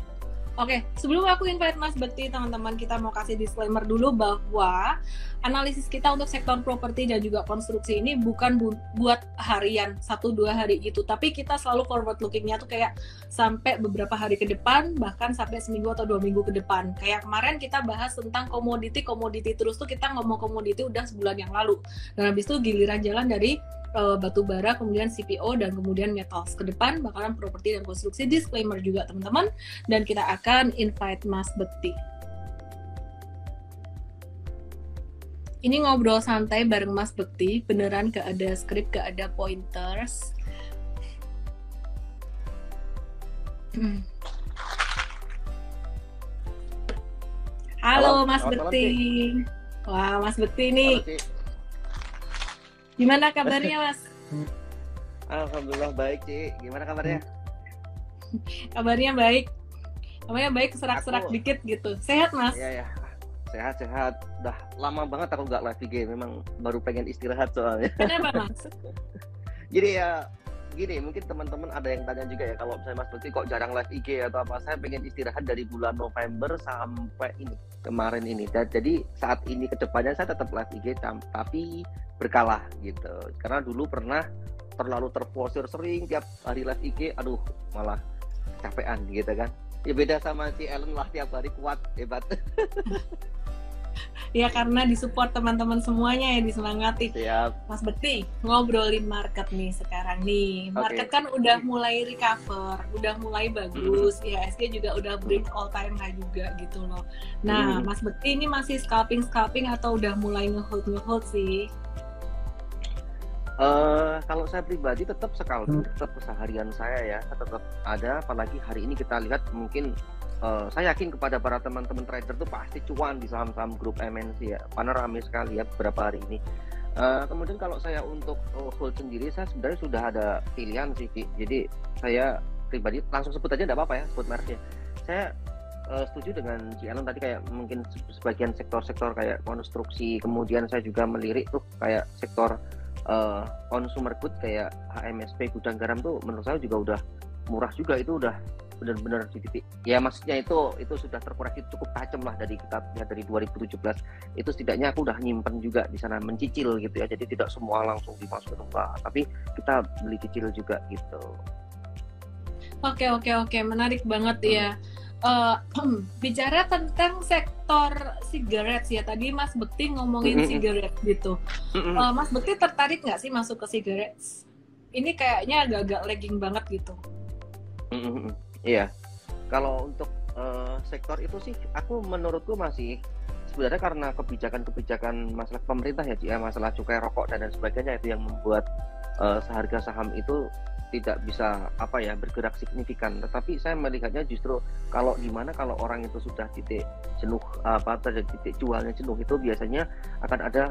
Oke, sebelum aku invite Mas Bekti, teman-teman kita mau kasih disclaimer dulu bahwa analisis kita untuk sektor properti dan juga konstruksi ini bukan buat harian, 1-2 hari gitu, tapi kita selalu forward lookingnya tuh kayak sampai beberapa hari ke depan, bahkan sampai seminggu atau 2 minggu ke depan. Kayak kemarin kita bahas tentang komoditi terus tuh kita ngomong komoditi udah sebulan yang lalu, dan habis itu giliran jalan dari batu bara, kemudian CPO, dan kemudian metals. Ke depan bakalan properti dan konstruksi, disclaimer juga teman-teman, dan kita akan invite Mas Bekti. Ini ngobrol santai bareng Mas Bekti, beneran gak ada skrip, gak ada pointers. Halo Mas Bekti. Wah, Mas Bekti nih. Gimana kabarnya Mas? Alhamdulillah baik Ci, gimana kabarnya? Kabarnya baik serak-serak dikit gitu. Sehat Mas? Iya, sehat. Udah lama banget aku nggak live IG, memang baru pengen istirahat soalnya. Kenapa Mas? Jadi ya gini, mungkin teman-teman ada yang tanya juga ya, kalau misalnya Mas Bekti kok jarang live IG atau apa. Saya pengen istirahat dari bulan November sampai kemarin ini. Jadi saat ini kedepannya saya tetap live IG tapi berkala gitu. Karena dulu pernah terlalu terforsir sering tiap hari live IG, aduh malah capean gitu kan. Ya beda sama si Ellen lah, tiap hari kuat, hebat. Ya karena disupport teman-teman semuanya ya, disemangati. Siap. Mas Bekti, ngobrolin market nih sekarang nih. Market kan udah mulai recover, udah mulai bagus. IHSG juga udah break all time high juga gitu loh. Nah, Mas Bekti ini masih scalping atau udah mulai nge-hold sih? Kalau saya pribadi tetap tetap keseharian saya ya, tetap ada. Apalagi hari ini kita lihat mungkin saya yakin kepada para teman-teman trader tuh pasti cuan di saham-saham grup MNC ya, karena ramai sekali ya beberapa hari ini. Kemudian kalau saya untuk hold sendiri, saya sebenarnya sudah ada pilihan sih. Jadi saya pribadi langsung sebut aja, enggak apa-apa ya, sebut mereknya. Saya setuju dengan Ci Ellen tadi, kayak mungkin sebagian sektor-sektor kayak konstruksi, kemudian saya juga melirik tuh kayak sektor consumer good kayak HMSP, gudang garam tuh menurut saya juga udah murah juga, itu udah benar-benar di titik ya, maksudnya itu sudah terkoreksi cukup tajam lah dari kita lihat dari 2017 itu. Setidaknya aku udah nyimpen juga di sana, mencicil gitu ya, jadi tidak semua langsung dimasukin enggak, tapi kita beli cicil juga gitu. Oke, menarik banget ya. Bicara tentang sektor sigaret ya, tadi Mas Bekti ngomongin sigaret gitu. Mas Bekti tertarik nggak sih masuk ke sigaret? Ini kayaknya agak-agak lagging banget gitu. Iya, kalau untuk sektor itu sih, menurutku masih sebenarnya karena kebijakan masalah pemerintah ya, masalah cukai rokok dan sebagainya, itu yang membuat seharga saham itu tidak bisa bergerak signifikan. Tetapi saya melihatnya justru kalau orang itu sudah titik jenuh, titik jualnya jenuh, itu biasanya akan ada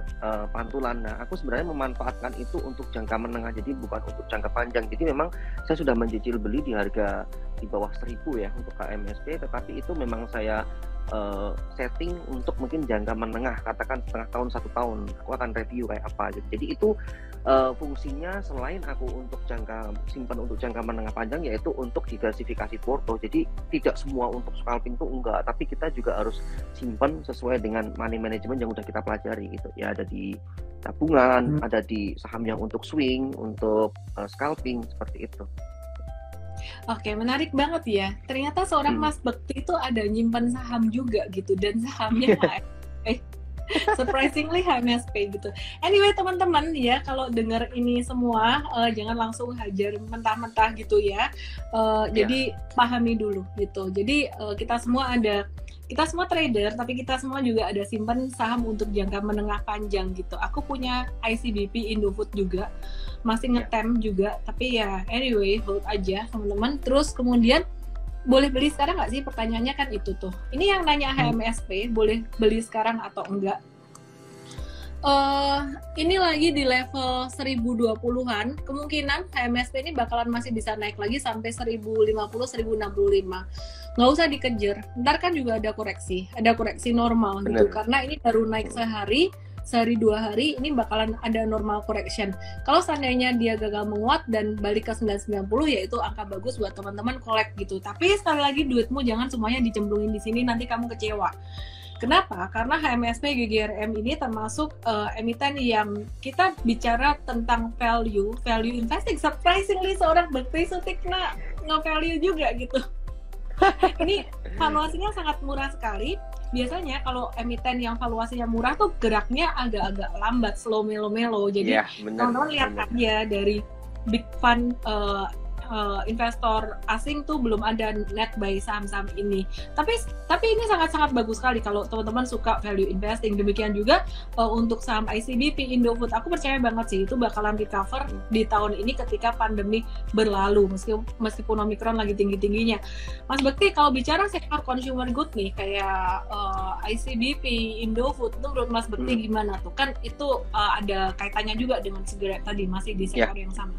pantulan. Nah, aku sebenarnya memanfaatkan itu untuk jangka menengah, jadi bukan untuk jangka panjang. Jadi memang saya sudah mencicil beli di harga di bawah 1.000 ya untuk KMSP, tetapi itu memang saya setting untuk mungkin jangka menengah, katakan setengah tahun, 1 tahun, aku akan review kayak apa. Jadi itu fungsinya selain aku untuk simpan untuk jangka menengah panjang, yaitu untuk diversifikasi porto. Jadi tidak semua untuk scalping tuh enggak, tapi kita juga harus simpan sesuai dengan money management yang udah kita pelajari gitu ya. Ada di tabungan, ada di saham yang untuk swing, untuk scalping, seperti itu. Oke, menarik banget ya. Ternyata seorang Mas Bekti itu ada nyimpan saham juga gitu, dan sahamnya Surprisingly HMSP gitu. Anyway teman-teman ya, kalau dengar ini semua jangan langsung hajar mentah-mentah gitu ya. Jadi pahami dulu gitu. Jadi kita semua trader, tapi kita semua juga ada simpan saham untuk jangka menengah panjang gitu. Aku punya ICBP Indofood juga, masih ngetem juga, tapi ya anyway hold aja teman-teman. Terus kemudian boleh beli sekarang nggak sih? Pertanyaannya kan itu tuh. Ini yang nanya HMSP, boleh beli sekarang atau enggak? Ini lagi di level 1020-an. Kemungkinan HMSP ini bakalan masih bisa naik lagi sampai 1050, 1065. Nggak usah dikejar. Ntar kan juga ada koreksi normal gitu. Karena ini baru naik sehari 2 hari, ini bakalan ada normal correction. Kalau seandainya dia gagal menguat dan balik ke 990, ya itu angka bagus buat teman-teman collect gitu. Tapi sekali lagi duitmu jangan semuanya dicemplungin di sini, nanti kamu kecewa. Kenapa? Karena HMSP GGRM ini termasuk emiten yang kita bicara tentang value investing. Surprisingly seorang Bekti Sutikna nge-value juga gitu. Ini valuasinya sangat murah sekali. Biasanya kalau emiten yang valuasinya murah tuh geraknya agak-agak lambat, slow melo-melo. Jadi teman-teman lihat aja dari big fund investor asing tuh belum ada net buy saham-saham ini. Tapi ini sangat-sangat bagus sekali kalau teman-teman suka value investing. Demikian juga untuk saham ICBP Indofood, aku percaya banget sih itu bakalan recover di tahun ini ketika pandemi berlalu, meskipun Omicron lagi tinggi-tingginya. Mas Bekti, kalau bicara sektor consumer good nih kayak ICBP Indofood, itu menurut Mas Bekti gimana tuh? Kan itu ada kaitannya juga dengan sigaret tadi, masih di sektor yang sama.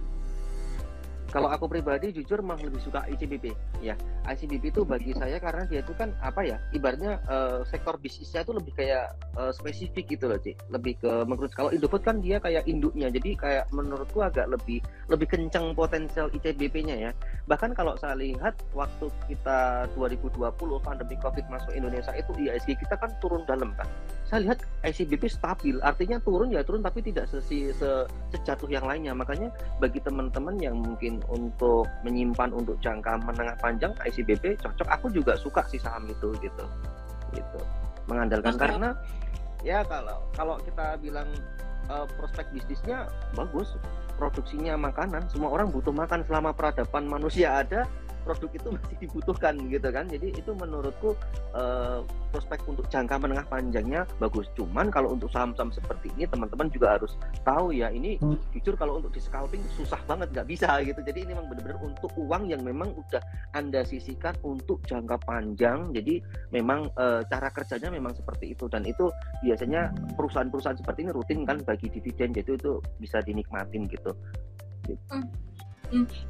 Kalau aku pribadi jujur memang lebih suka ICBP ya. ICBP itu bagi saya karena dia itu kan apa ya, ibaratnya sektor bisnisnya itu lebih kayak spesifik gitu loh, Cik. Lebih ke menurut, kalau Indofood kan dia kayak induknya. Jadi kayak menurutku agak lebih kencang potensial ICBP-nya ya. Bahkan kalau saya lihat waktu kita 2020 pandemi Covid masuk Indonesia itu IHSG kita kan turun dalam kan. Saya lihat ICBP stabil, artinya turun tapi tidak sejatuh yang lainnya. Makanya bagi teman-teman yang mungkin untuk menyimpan untuk jangka menengah panjang, ICBP cocok. Aku juga suka sih saham itu gitu. Mengandalkan karena ya kalau kita bilang prospek bisnisnya bagus, produksinya makanan, semua orang butuh makan. Selama peradaban manusia ada, produk itu masih dibutuhkan gitu kan. Jadi itu menurutku prospek untuk jangka menengah panjangnya bagus. Cuman kalau untuk saham-saham seperti ini teman-teman juga harus tahu ya, ini jujur kalau untuk di scalping susah banget, nggak bisa gitu. Jadi ini memang benar-benar untuk uang yang memang udah Anda sisihkan untuk jangka panjang. Jadi memang cara kerjanya memang seperti itu, dan itu biasanya perusahaan-perusahaan seperti ini rutin kan bagi dividen, jadi itu bisa dinikmatin gitu.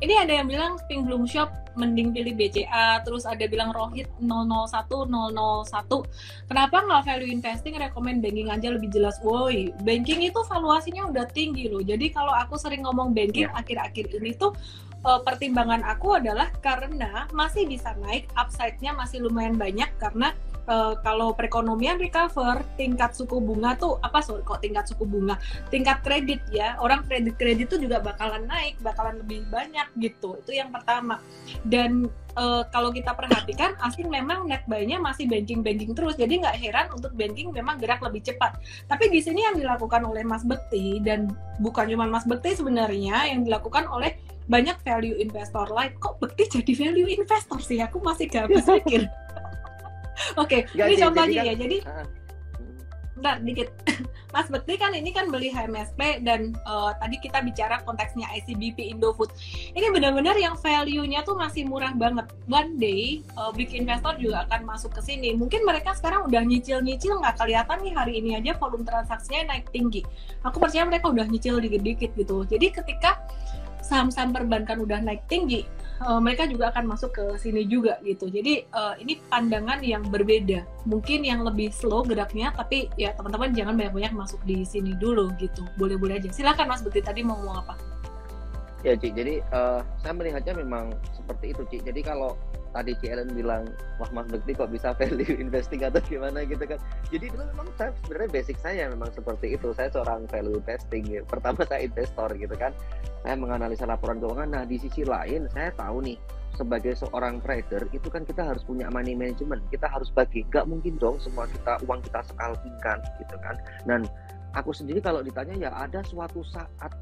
Ini ada yang bilang Pink Bloom Shop mending pilih BCA, terus ada bilang Rohit 001. Kenapa nggak value investing, rekomend banking aja lebih jelas? Woi, banking itu valuasinya udah tinggi loh. Jadi kalau aku sering ngomong banking akhir-akhir ini tuh pertimbangan aku adalah karena masih bisa naik, upside-nya masih lumayan banyak karena kalau perekonomian recover, tingkat suku bunga tuh tingkat kredit ya, orang kredit tuh juga bakalan naik, bakalan lebih banyak gitu. Itu yang pertama. Dan kalau kita perhatikan asing memang net buy-nya masih banking terus, jadi nggak heran untuk banking memang gerak lebih cepat. Tapi di sini yang dilakukan oleh Mas Bekti, dan bukan cuma Mas Bekti sebenarnya, yang dilakukan oleh banyak value investor lain. Kok Bekti jadi value investor sih? Aku masih gak habis pikir. Oke, ini contoh aja ya. Jadi, bentar dikit. Mas Bekti kan ini kan beli HMSP dan tadi kita bicara konteksnya ICBP Indofood. Ini benar-benar yang value-nya tuh masih murah banget. One day, big investor juga akan masuk ke sini. Mungkin mereka sekarang udah nyicil-nyicil, nggak kelihatan nih hari ini aja volume transaksinya naik tinggi. Aku percaya mereka udah nyicil dikit-dikit gitu. Jadi ketika saham-saham perbankan udah naik tinggi, mereka juga akan masuk ke sini juga gitu. Jadi ini pandangan yang berbeda. Mungkin yang lebih slow geraknya, tapi ya teman-teman jangan banyak-banyak masuk di sini dulu gitu. Boleh-boleh aja. Silakan Mas Bekti, tadi mau ngomong apa? Ya Cik, jadi saya melihatnya memang seperti itu Cik. Jadi kalau tadi Cik Ellen bilang, wah Mas Bekti kok bisa value investing atau gimana gitu kan. Jadi itu memang saya sebenarnya basic saya memang seperti itu. Saya seorang value investing ya. Pertama saya investor gitu kan. Saya menganalisa laporan keuangan. Nah di sisi lain saya tahu nih sebagai seorang trader itu kan kita harus punya money management, kita harus bagi, nggak mungkin dong semua uang kita scalpingkan gitu kan. Dan aku sendiri kalau ditanya ya ada suatu saat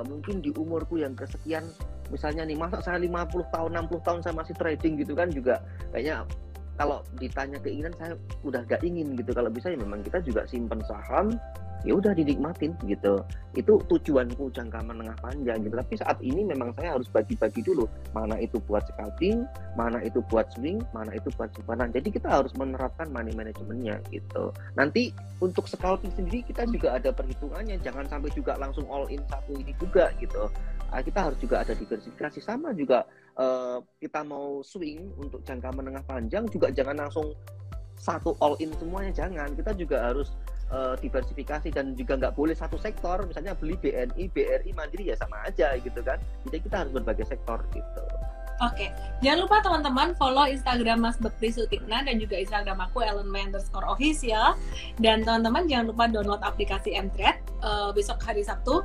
mungkin di umurku yang kesekian, misalnya nih masa saya 50 tahun 60 tahun saya masih trading gitu kan, juga kayaknya kalau ditanya keinginan saya udah gak ingin gitu. Kalau bisa ya memang kita juga simpen saham, ya udah dinikmatin gitu. Itu tujuanku jangka menengah panjang gitu. Tapi saat ini memang saya harus bagi-bagi dulu, mana itu buat scalping, mana itu buat swing, mana itu buat simpanan. Jadi kita harus menerapkan money managementnya gitu. Nanti untuk scalping sendiri kita juga ada perhitungannya, jangan sampai juga langsung all in satu ini juga gitu. Kita harus juga ada diversifikasi. Sama juga kita mau swing untuk jangka menengah panjang juga jangan langsung satu all in semuanya, jangan. Kita juga harus diversifikasi dan juga nggak boleh satu sektor, misalnya beli BNI, BRI, Mandiri ya sama aja gitu kan. Jadi kita harus berbagai sektor gitu. Oke, jangan lupa teman-teman follow Instagram Mas Bekti Sutikna dan juga Instagram aku @ellenmay_official. Dan teman-teman jangan lupa download aplikasi Mtrade. Besok hari Sabtu,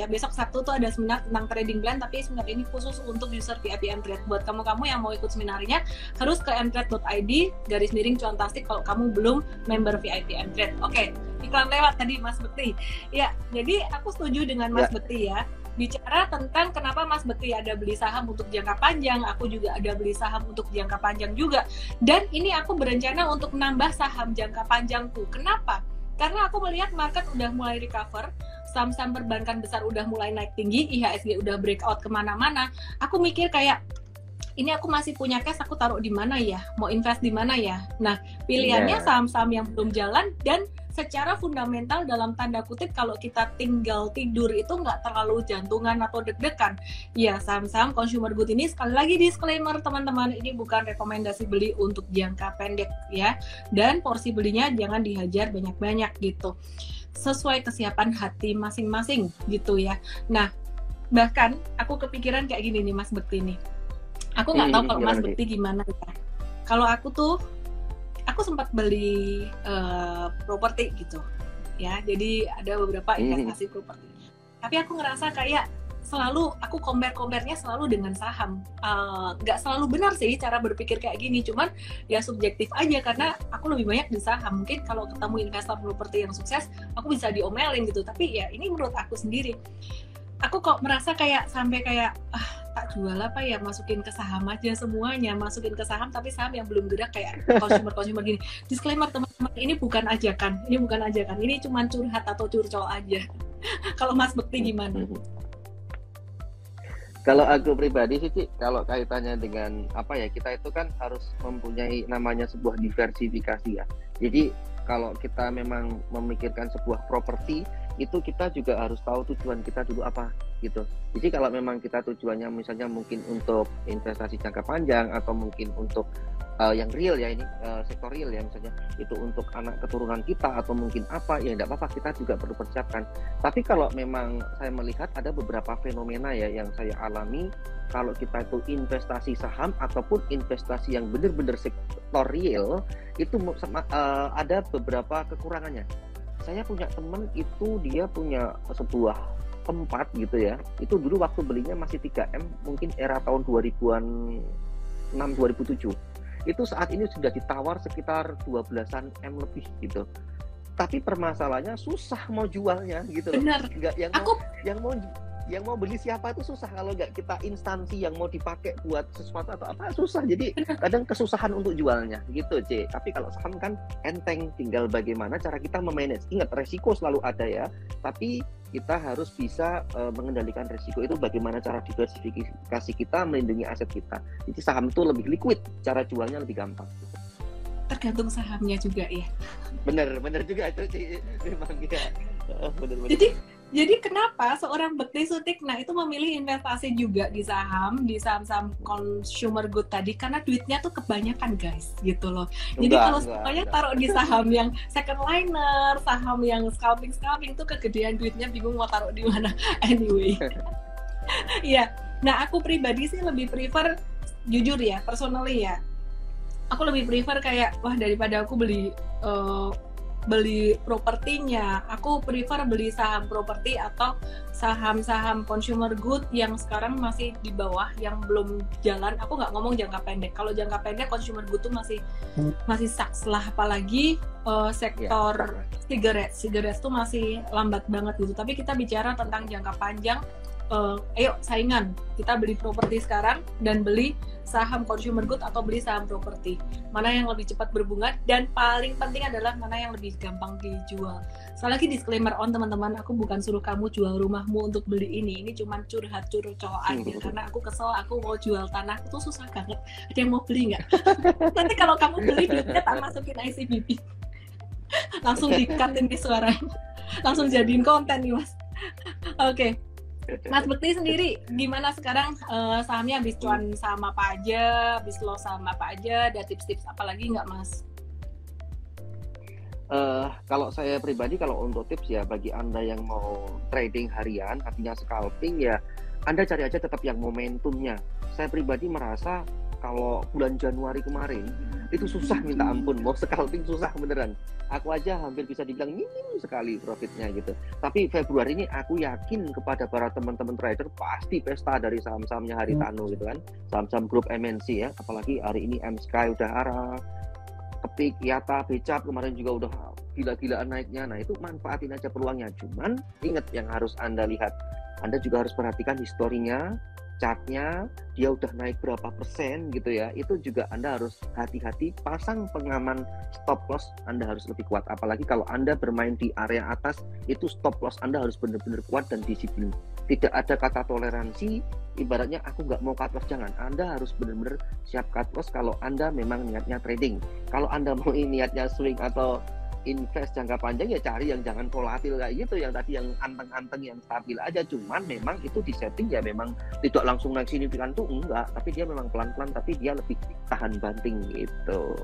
besok Sabtu tuh ada seminar tentang trading plan, tapi seminar ini khusus untuk user VIP Mtrade. Buat kamu-kamu yang mau ikut seminarnya harus ke mtrade.id/cuantastik kalau kamu belum member VIP Mtrade. Oke, iklan lewat tadi Mas Bekti. Ya, jadi aku setuju dengan Mas Bekti ya. Bicara tentang kenapa Mas Bekti ada beli saham untuk jangka panjang, aku juga ada beli saham untuk jangka panjang juga. Dan ini aku berencana untuk nambah saham jangka panjangku. Kenapa? Karena aku melihat market udah mulai recover, saham-saham perbankan besar udah mulai naik tinggi, IHSG udah breakout kemana-mana. Aku mikir kayak, ini aku masih punya cash, aku taruh di mana ya? Mau invest di mana ya? Nah, pilihannya saham-saham yang belum jalan dan secara fundamental dalam tanda kutip kalau kita tinggal tidur itu nggak terlalu jantungan atau deg-degan. Ya, saham-saham consumer good ini sekali lagi disclaimer teman-teman, ini bukan rekomendasi beli untuk jangka pendek ya. Dan porsi belinya jangan dihajar banyak-banyak gitu. Sesuai kesiapan hati masing-masing gitu ya. Nah, bahkan aku kepikiran kayak gini nih Mas Bekti nih. Aku nggak tahu kalau Mas Bekti gimana ya. Kalau aku sempat beli properti gitu ya, jadi ada beberapa investasi properti, tapi aku ngerasa kayak selalu aku compare-nya selalu dengan saham. Nggak selalu benar sih cara berpikir kayak gini, cuman ya subjektif aja karena aku lebih banyak di saham. Mungkin kalau ketemu investor properti yang sukses aku bisa diomelin gitu, tapi ya ini menurut aku sendiri. Aku kok merasa kayak sampai kayak tak jual apa ya, masukin ke saham aja semuanya, masukin ke saham tapi saham yang belum gerak kayak consumer gini. Disclaimer teman-teman, ini bukan ajakan, ini cuma curhat atau curcol aja. Kalau Mas Bekti gimana? Kalau aku pribadi sih, kalau kaitannya dengan apa ya, kita itu kan harus mempunyai namanya sebuah diversifikasi ya. Jadi kalau kita memang memikirkan sebuah properti, itu kita juga harus tahu tujuan kita dulu apa gitu. Jadi kalau memang kita tujuannya misalnya mungkin untuk investasi jangka panjang atau mungkin untuk yang real ya, ini sektor real ya, misalnya itu untuk anak keturunan kita atau mungkin apa ya, tidak apa-apa, kita juga perlu persiapkan. Tapi kalau memang saya melihat ada beberapa fenomena ya yang saya alami, kalau kita itu investasi saham ataupun investasi yang benar-benar sektor real itu ada beberapa kekurangannya. Saya punya teman itu, dia punya sebuah tempat gitu ya, itu dulu waktu belinya masih 3M, mungkin era tahun 2006-2007, itu saat ini sudah ditawar sekitar 12-an M lebih gitu. Tapi permasalahannya susah mau jualnya gitu loh. Benar. Nggak, yang mau beli siapa itu susah, kalau nggak kita instansi yang mau dipakai buat sesuatu atau apa susah. Jadi kadang kesusahan untuk jualnya gitu, C. Tapi kalau saham kan enteng, tinggal bagaimana cara kita memanage. Ingat, resiko selalu ada ya, tapi kita harus bisa mengendalikan resiko itu, bagaimana cara diversifikasi kita melindungi aset kita. Jadi saham itu lebih liquid, cara jualnya lebih gampang. Tergantung sahamnya juga ya. Bener juga itu, C. Memang ya. Bener. Jadi kenapa seorang Bekti Sutikna itu memilih investasi juga di saham-saham consumer good tadi? Karena duitnya tuh kebanyakan guys, gitu loh. Jadi kalau semuanya taruh di saham yang second liner, saham yang scalping tuh kegedean duitnya, bingung mau taruh di mana. Anyway, ya. Nah, aku pribadi sih lebih prefer, jujur ya, personally ya, aku lebih prefer kayak daripada aku beli beli propertinya. Aku prefer beli saham properti atau saham-saham consumer good yang sekarang masih di bawah, yang belum jalan. Aku nggak ngomong jangka pendek. Kalau jangka pendek consumer good tuh masih saks lah, apalagi sektor cigarettes tuh masih lambat banget gitu. Tapi kita bicara tentang jangka panjang. Ayo saingan, kita beli properti sekarang dan beli saham consumer good atau beli saham properti. Mana yang lebih cepat berbunga, dan paling penting adalah mana yang lebih gampang dijual. Sekali lagi disclaimer teman-teman, aku bukan suruh kamu jual rumahmu untuk beli ini cuma curhat-curcol aja, karena aku kesel, aku mau jual tanah itu susah banget. Ada yang mau beli nggak? Nanti kalau kamu beli duitnya tak masukin ICBP. Langsung di-cut ini suaranya. Langsung jadiin konten nih Mas. Oke. Mas Bekti sendiri gimana sekarang, sahamnya habis cuan sama apa aja, habis loss sama apa aja, ada tips-tips apa lagi nggak Mas? Kalau saya pribadi, kalau untuk tips ya bagi Anda yang mau trading harian, artinya scalping ya, Anda cari aja tetap yang momentumnya. Saya pribadi merasa kalau bulan Januari kemarin itu susah minta ampun, mau scalping susah beneran. Aku aja hampir bisa dibilang minim sekali profitnya gitu. Tapi Februari ini aku yakin kepada para teman-teman trader pasti pesta dari saham-sahamnya Haritano gitu kan. Saham-saham grup MNC ya, apalagi hari ini M-Sky udah arah, Kepik, Yata, Becap kemarin juga udah gila-gilaan naiknya. Nah itu manfaatin aja peluangnya. Cuman ingat yang harus Anda lihat, Anda juga harus perhatikan historinya, chartnya, dia udah naik berapa persen gitu ya. Itu juga Anda harus hati-hati, pasang pengaman stop loss Anda harus lebih kuat. Apalagi kalau Anda bermain di area atas, itu stop loss Anda harus benar-benar kuat dan disiplin. Tidak ada kata toleransi, ibaratnya aku nggak mau cut loss, jangan. Anda harus benar-benar siap cut loss kalau Anda memang niatnya trading. Kalau Anda mau niatnya swing atau invest jangka panjang ya cari yang jangan volatil kayak gitu, yang tadi yang anteng-anteng, yang stabil aja. Cuman memang itu di setting ya memang tidak langsung naik signifikan tuh enggak, tapi dia memang pelan-pelan, tapi dia lebih tahan banting gitu.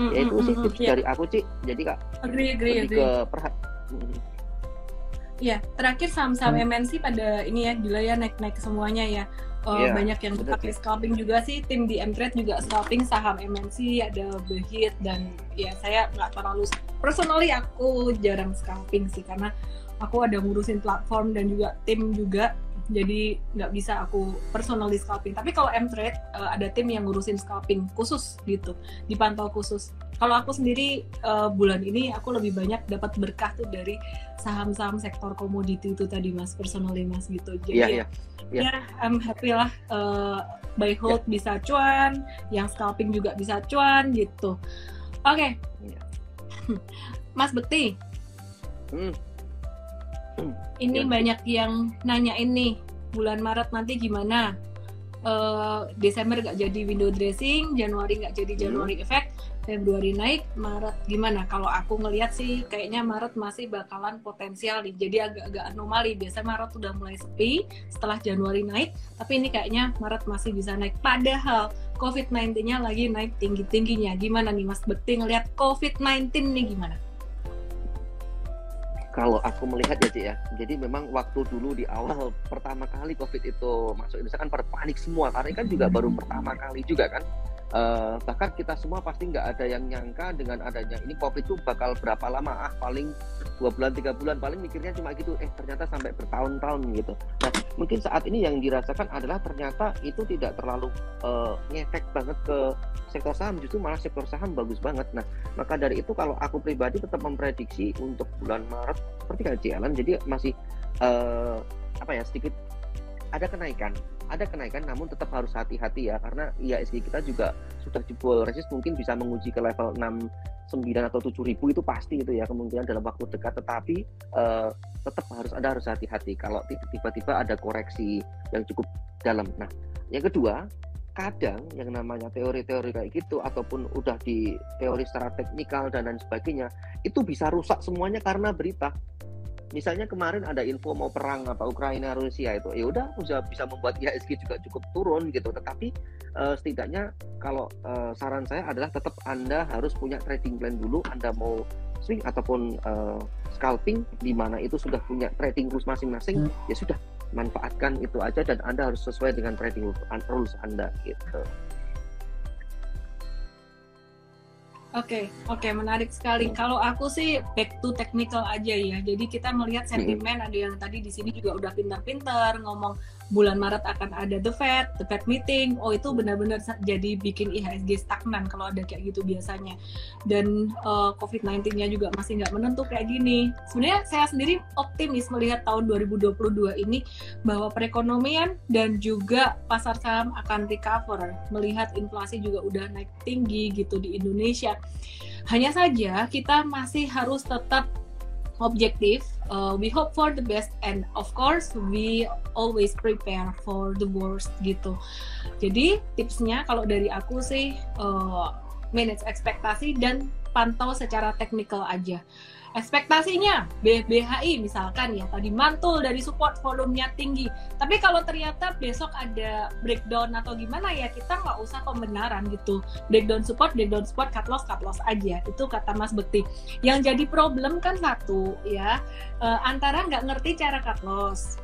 Ya itu sih tips dari aku Ci. Jadi Kak agree. ke Ya, terakhir saham-saham MNC pada ini ya, gila ya, naik-naik semuanya ya. Banyak yang pakai scalping juga sih, tim di M-Trade juga scalping saham MNC, ada Behit, dan ya saya nggak terlalu, personally aku jarang scalping sih, karena aku ada ngurusin platform dan juga tim juga, jadi nggak bisa aku personally scalping. Tapi kalau M-Trade ada tim yang ngurusin scalping khusus gitu, dipantau khusus. Kalau aku sendiri bulan ini aku lebih banyak dapat berkah tuh dari saham-saham sektor komoditi itu tadi Mas, personally Mas gitu. Jadi ya I'm happy lah, buy hold bisa cuan, yang scalping juga bisa cuan gitu. Oke. Mas Bekti, ini banyak yang nanyain nih, bulan Maret nanti gimana? Desember nggak jadi window dressing, Januari nggak jadi January effect, Februari naik, Maret gimana? Kalau aku ngelihat sih kayaknya Maret masih bakalan potensial nih, jadi agak-agak anomali. Biasanya Maret udah mulai sepi setelah Januari naik, tapi ini kayaknya Maret masih bisa naik. Padahal COVID-19-nya lagi naik tinggi-tingginya. Gimana nih Mas Bekti ngelihat COVID-19 nih gimana? Kalau aku melihat ya Ci ya, jadi memang waktu dulu di awal pertama kali COVID itu masuk Indonesia kan pada panik semua, karena kan juga baru pertama kali juga kan. Bahkan kita semua pasti nggak ada yang nyangka dengan adanya ini COVID itu bakal berapa lama, paling 2 bulan 3 bulan, paling mikirnya cuma gitu, ternyata sampai bertahun-tahun gitu. Nah mungkin saat ini yang dirasakan adalah ternyata itu tidak terlalu ngefek banget ke sektor saham, justru malah sektor saham bagus banget. Nah maka dari itu kalau aku pribadi tetap memprediksi untuk bulan Maret seperti kayak Cialan, jadi masih sedikit ada kenaikan, namun tetap harus hati-hati ya, karena IHSG kita juga sudah jebol resist, mungkin bisa menguji ke level 69 atau 7.000 itu pasti itu ya kemungkinan dalam waktu dekat. Tetapi tetap harus hati-hati kalau tiba-tiba ada koreksi yang cukup dalam. Nah yang kedua, kadang yang namanya teori-teori kayak gitu ataupun udah di teori secara teknikal dan lain sebagainya itu bisa rusak semuanya karena berita. Misalnya kemarin ada info mau perang Ukraina Rusia itu, ya udah bisa membuat IHSG juga cukup turun gitu. Tetapi setidaknya kalau saran saya adalah tetap Anda harus punya trading plan dulu. Anda mau swing ataupun scalping, di mana itu sudah punya trading rules masing-masing, ya sudah manfaatkan itu aja, dan Anda harus sesuai dengan trading rules Anda gitu. Oke, menarik sekali. Kalau aku sih back to technical aja ya. Jadi kita melihat sentimen, ada yang tadi di sini juga udah pintar-pintar ngomong bulan Maret akan ada the Fed meeting. Oh, itu benar-benar jadi bikin IHSG stagnan kalau ada kayak gitu biasanya. Dan COVID-19-nya juga masih nggak menentu kayak gini. Sebenarnya saya sendiri optimis melihat tahun 2022 ini bahwa perekonomian dan juga pasar saham akan recover. Melihat inflasi juga udah naik tinggi gitu di Indonesia. Hanya saja kita masih harus tetap objektif. We hope for the best and of course we always prepare for the worst gitu. Jadi tipsnya kalau dari aku sih manage ekspektasi dan pantau secara teknikal aja. Ekspektasinya BHI misalkan ya tadi mantul dari support volumenya tinggi, tapi kalau ternyata besok ada breakdown atau gimana ya kita nggak usah pembenaran gitu, breakdown support cut loss aja, itu kata Mas Bekti. Yang jadi problem kan satu ya, antara nggak ngerti cara cut loss.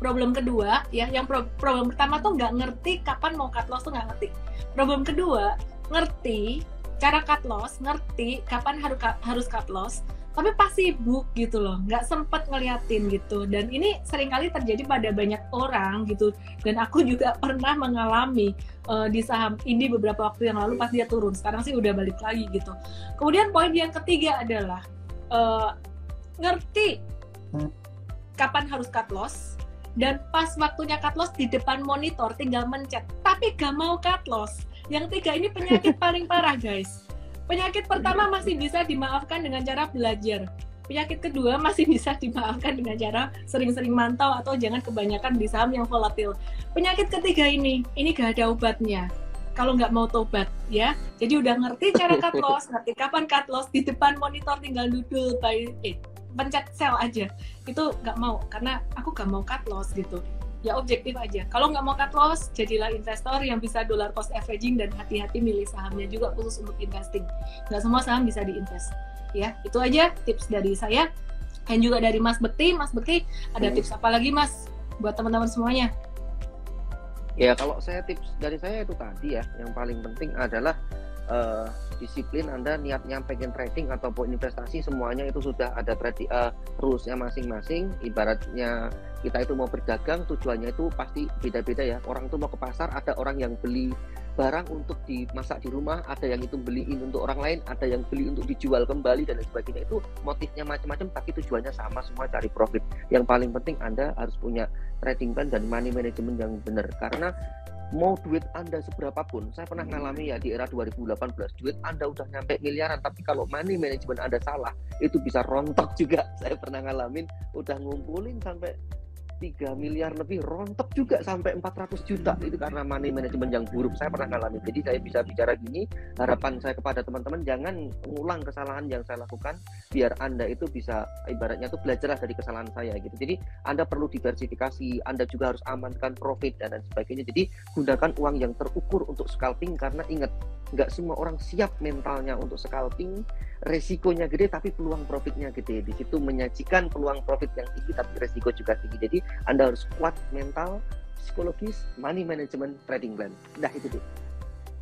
Problem kedua ya, yang problem pertama tuh nggak ngerti kapan mau cut loss tuh nggak ngerti. Problem kedua ngerti cara cut loss, ngerti kapan harus cut loss, tapi pas sibuk gitu loh, nggak sempet ngeliatin gitu. Dan ini seringkali terjadi pada banyak orang gitu, dan aku juga pernah mengalami di saham ini beberapa waktu yang lalu pas dia turun. Sekarang sih udah balik lagi gitu. Kemudian poin yang ketiga adalah ngerti kapan harus cut loss, dan pas waktunya cut loss di depan monitor tinggal mencet, tapi gak mau cut loss. Yang tiga ini penyakit paling parah guys. Penyakit pertama masih bisa dimaafkan dengan cara belajar. Penyakit kedua masih bisa dimaafkan dengan cara sering-sering mantau atau jangan kebanyakan di saham yang volatil. Penyakit ketiga ini gak ada obatnya. Kalau nggak mau tobat ya. Jadi udah ngerti cara cut loss, ngerti kapan cut loss, di depan monitor tinggal duduk, pencet sell aja. Itu nggak mau, karena aku nggak mau cut loss gitu. Ya objektif aja. Kalau nggak mau cut loss, jadilah investor yang bisa dollar cost averaging dan hati-hati milih sahamnya juga khusus untuk investing. Nggak semua saham bisa diinvest. Ya, itu aja tips dari saya. Dan juga dari Mas Bekti. Mas Bekti, ada tips apa lagi Mas buat teman-teman semuanya? Ya, kalau tips dari saya itu tadi ya, yang paling penting adalah disiplin. Anda niatnya pengen trading ataupun investasi, semuanya itu sudah ada rulesnya masing-masing. Ibaratnya kita itu mau berdagang, tujuannya itu pasti beda-beda ya. Orang itu mau ke pasar, ada orang yang beli barang untuk dimasak di rumah, ada yang itu beliin untuk orang lain, ada yang beli untuk dijual kembali dan lain sebagainya. Itu motifnya macam-macam, tapi tujuannya sama semua, cari profit. Yang paling penting Anda harus punya trading plan dan money management yang benar, karena mau duit Anda seberapapun, saya pernah ngalami ya di era 2018, duit Anda udah nyampe miliaran, tapi kalau money management Anda salah, itu bisa rontok juga. Saya pernah ngalamin, udah ngumpulin sampai 3 miliar lebih, rontok juga sampai 400 juta, itu karena money management yang buruk. Saya pernah ngalamin. Jadi saya bisa bicara gini, harapan saya kepada teman-teman, jangan mengulang kesalahan yang saya lakukan, biar Anda itu bisa, ibaratnya itu belajarlah dari kesalahan saya gitu. Jadi Anda perlu diversifikasi, Anda juga harus amankan profit dan lain sebagainya. Jadi gunakan uang yang terukur untuk scalping, karena ingat, nggak semua orang siap mentalnya untuk scalping. Resikonya gede tapi peluang profitnya gede. Di situ menyajikan peluang profit yang tinggi tapi resiko juga tinggi. Jadi Anda harus kuat mental, psikologis, money management, trading plan. Nah itu tuh.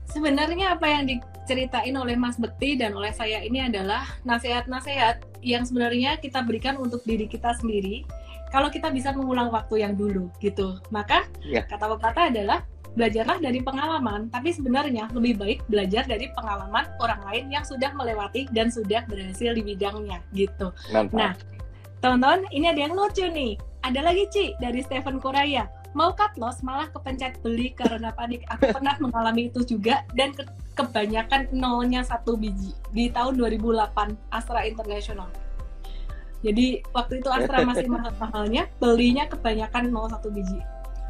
Sebenarnya apa yang diceritain oleh Mas Bekti dan oleh saya ini adalah nasihat-nasihat yang sebenarnya kita berikan untuk diri kita sendiri. Kalau kita bisa mengulang waktu yang dulu gitu, maka kata pepatah adalah belajarlah dari pengalaman, tapi sebenarnya lebih baik belajar dari pengalaman orang lain yang sudah melewati dan sudah berhasil di bidangnya gitu. Mantap. Nah, teman-teman, ini ada yang lucu nih. Ada lagi Ci dari Stephen Koraya. Mau cut loss malah kepencet beli karena panik. Aku pernah mengalami itu juga, dan kebanyakan nolnya 1 biji di tahun 2008 Astra International. Jadi waktu itu Astra masih mahal-mahalnya, belinya kebanyakan 01 biji.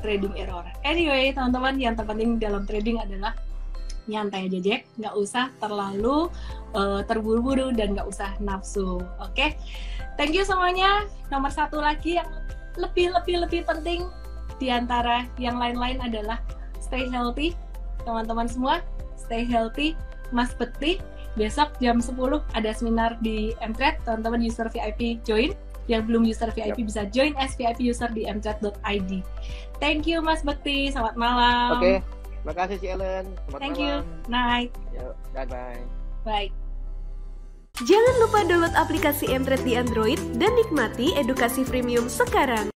Trading error. Anyway, teman-teman, yang terpenting dalam trading adalah nyantai aja, Jack. Nggak usah terlalu terburu-buru dan nggak usah nafsu. Oke? Thank you semuanya. Nomor 1 lagi yang lebih penting di antara yang lain-lain adalah stay healthy. Teman-teman semua, stay healthy. Mas Bekti, besok jam 10 ada seminar di Mtrade. Teman-teman user VIP join. Yang belum user VIP bisa join as VIP user di mtrade.id. Thank you Mas Bekti, selamat malam. Oke, makasih Si Ellen. Selamat malam. Thank you. Night. Bye bye. Baik. Jangan lupa download aplikasi Mtrade di Android dan nikmati edukasi premium sekarang.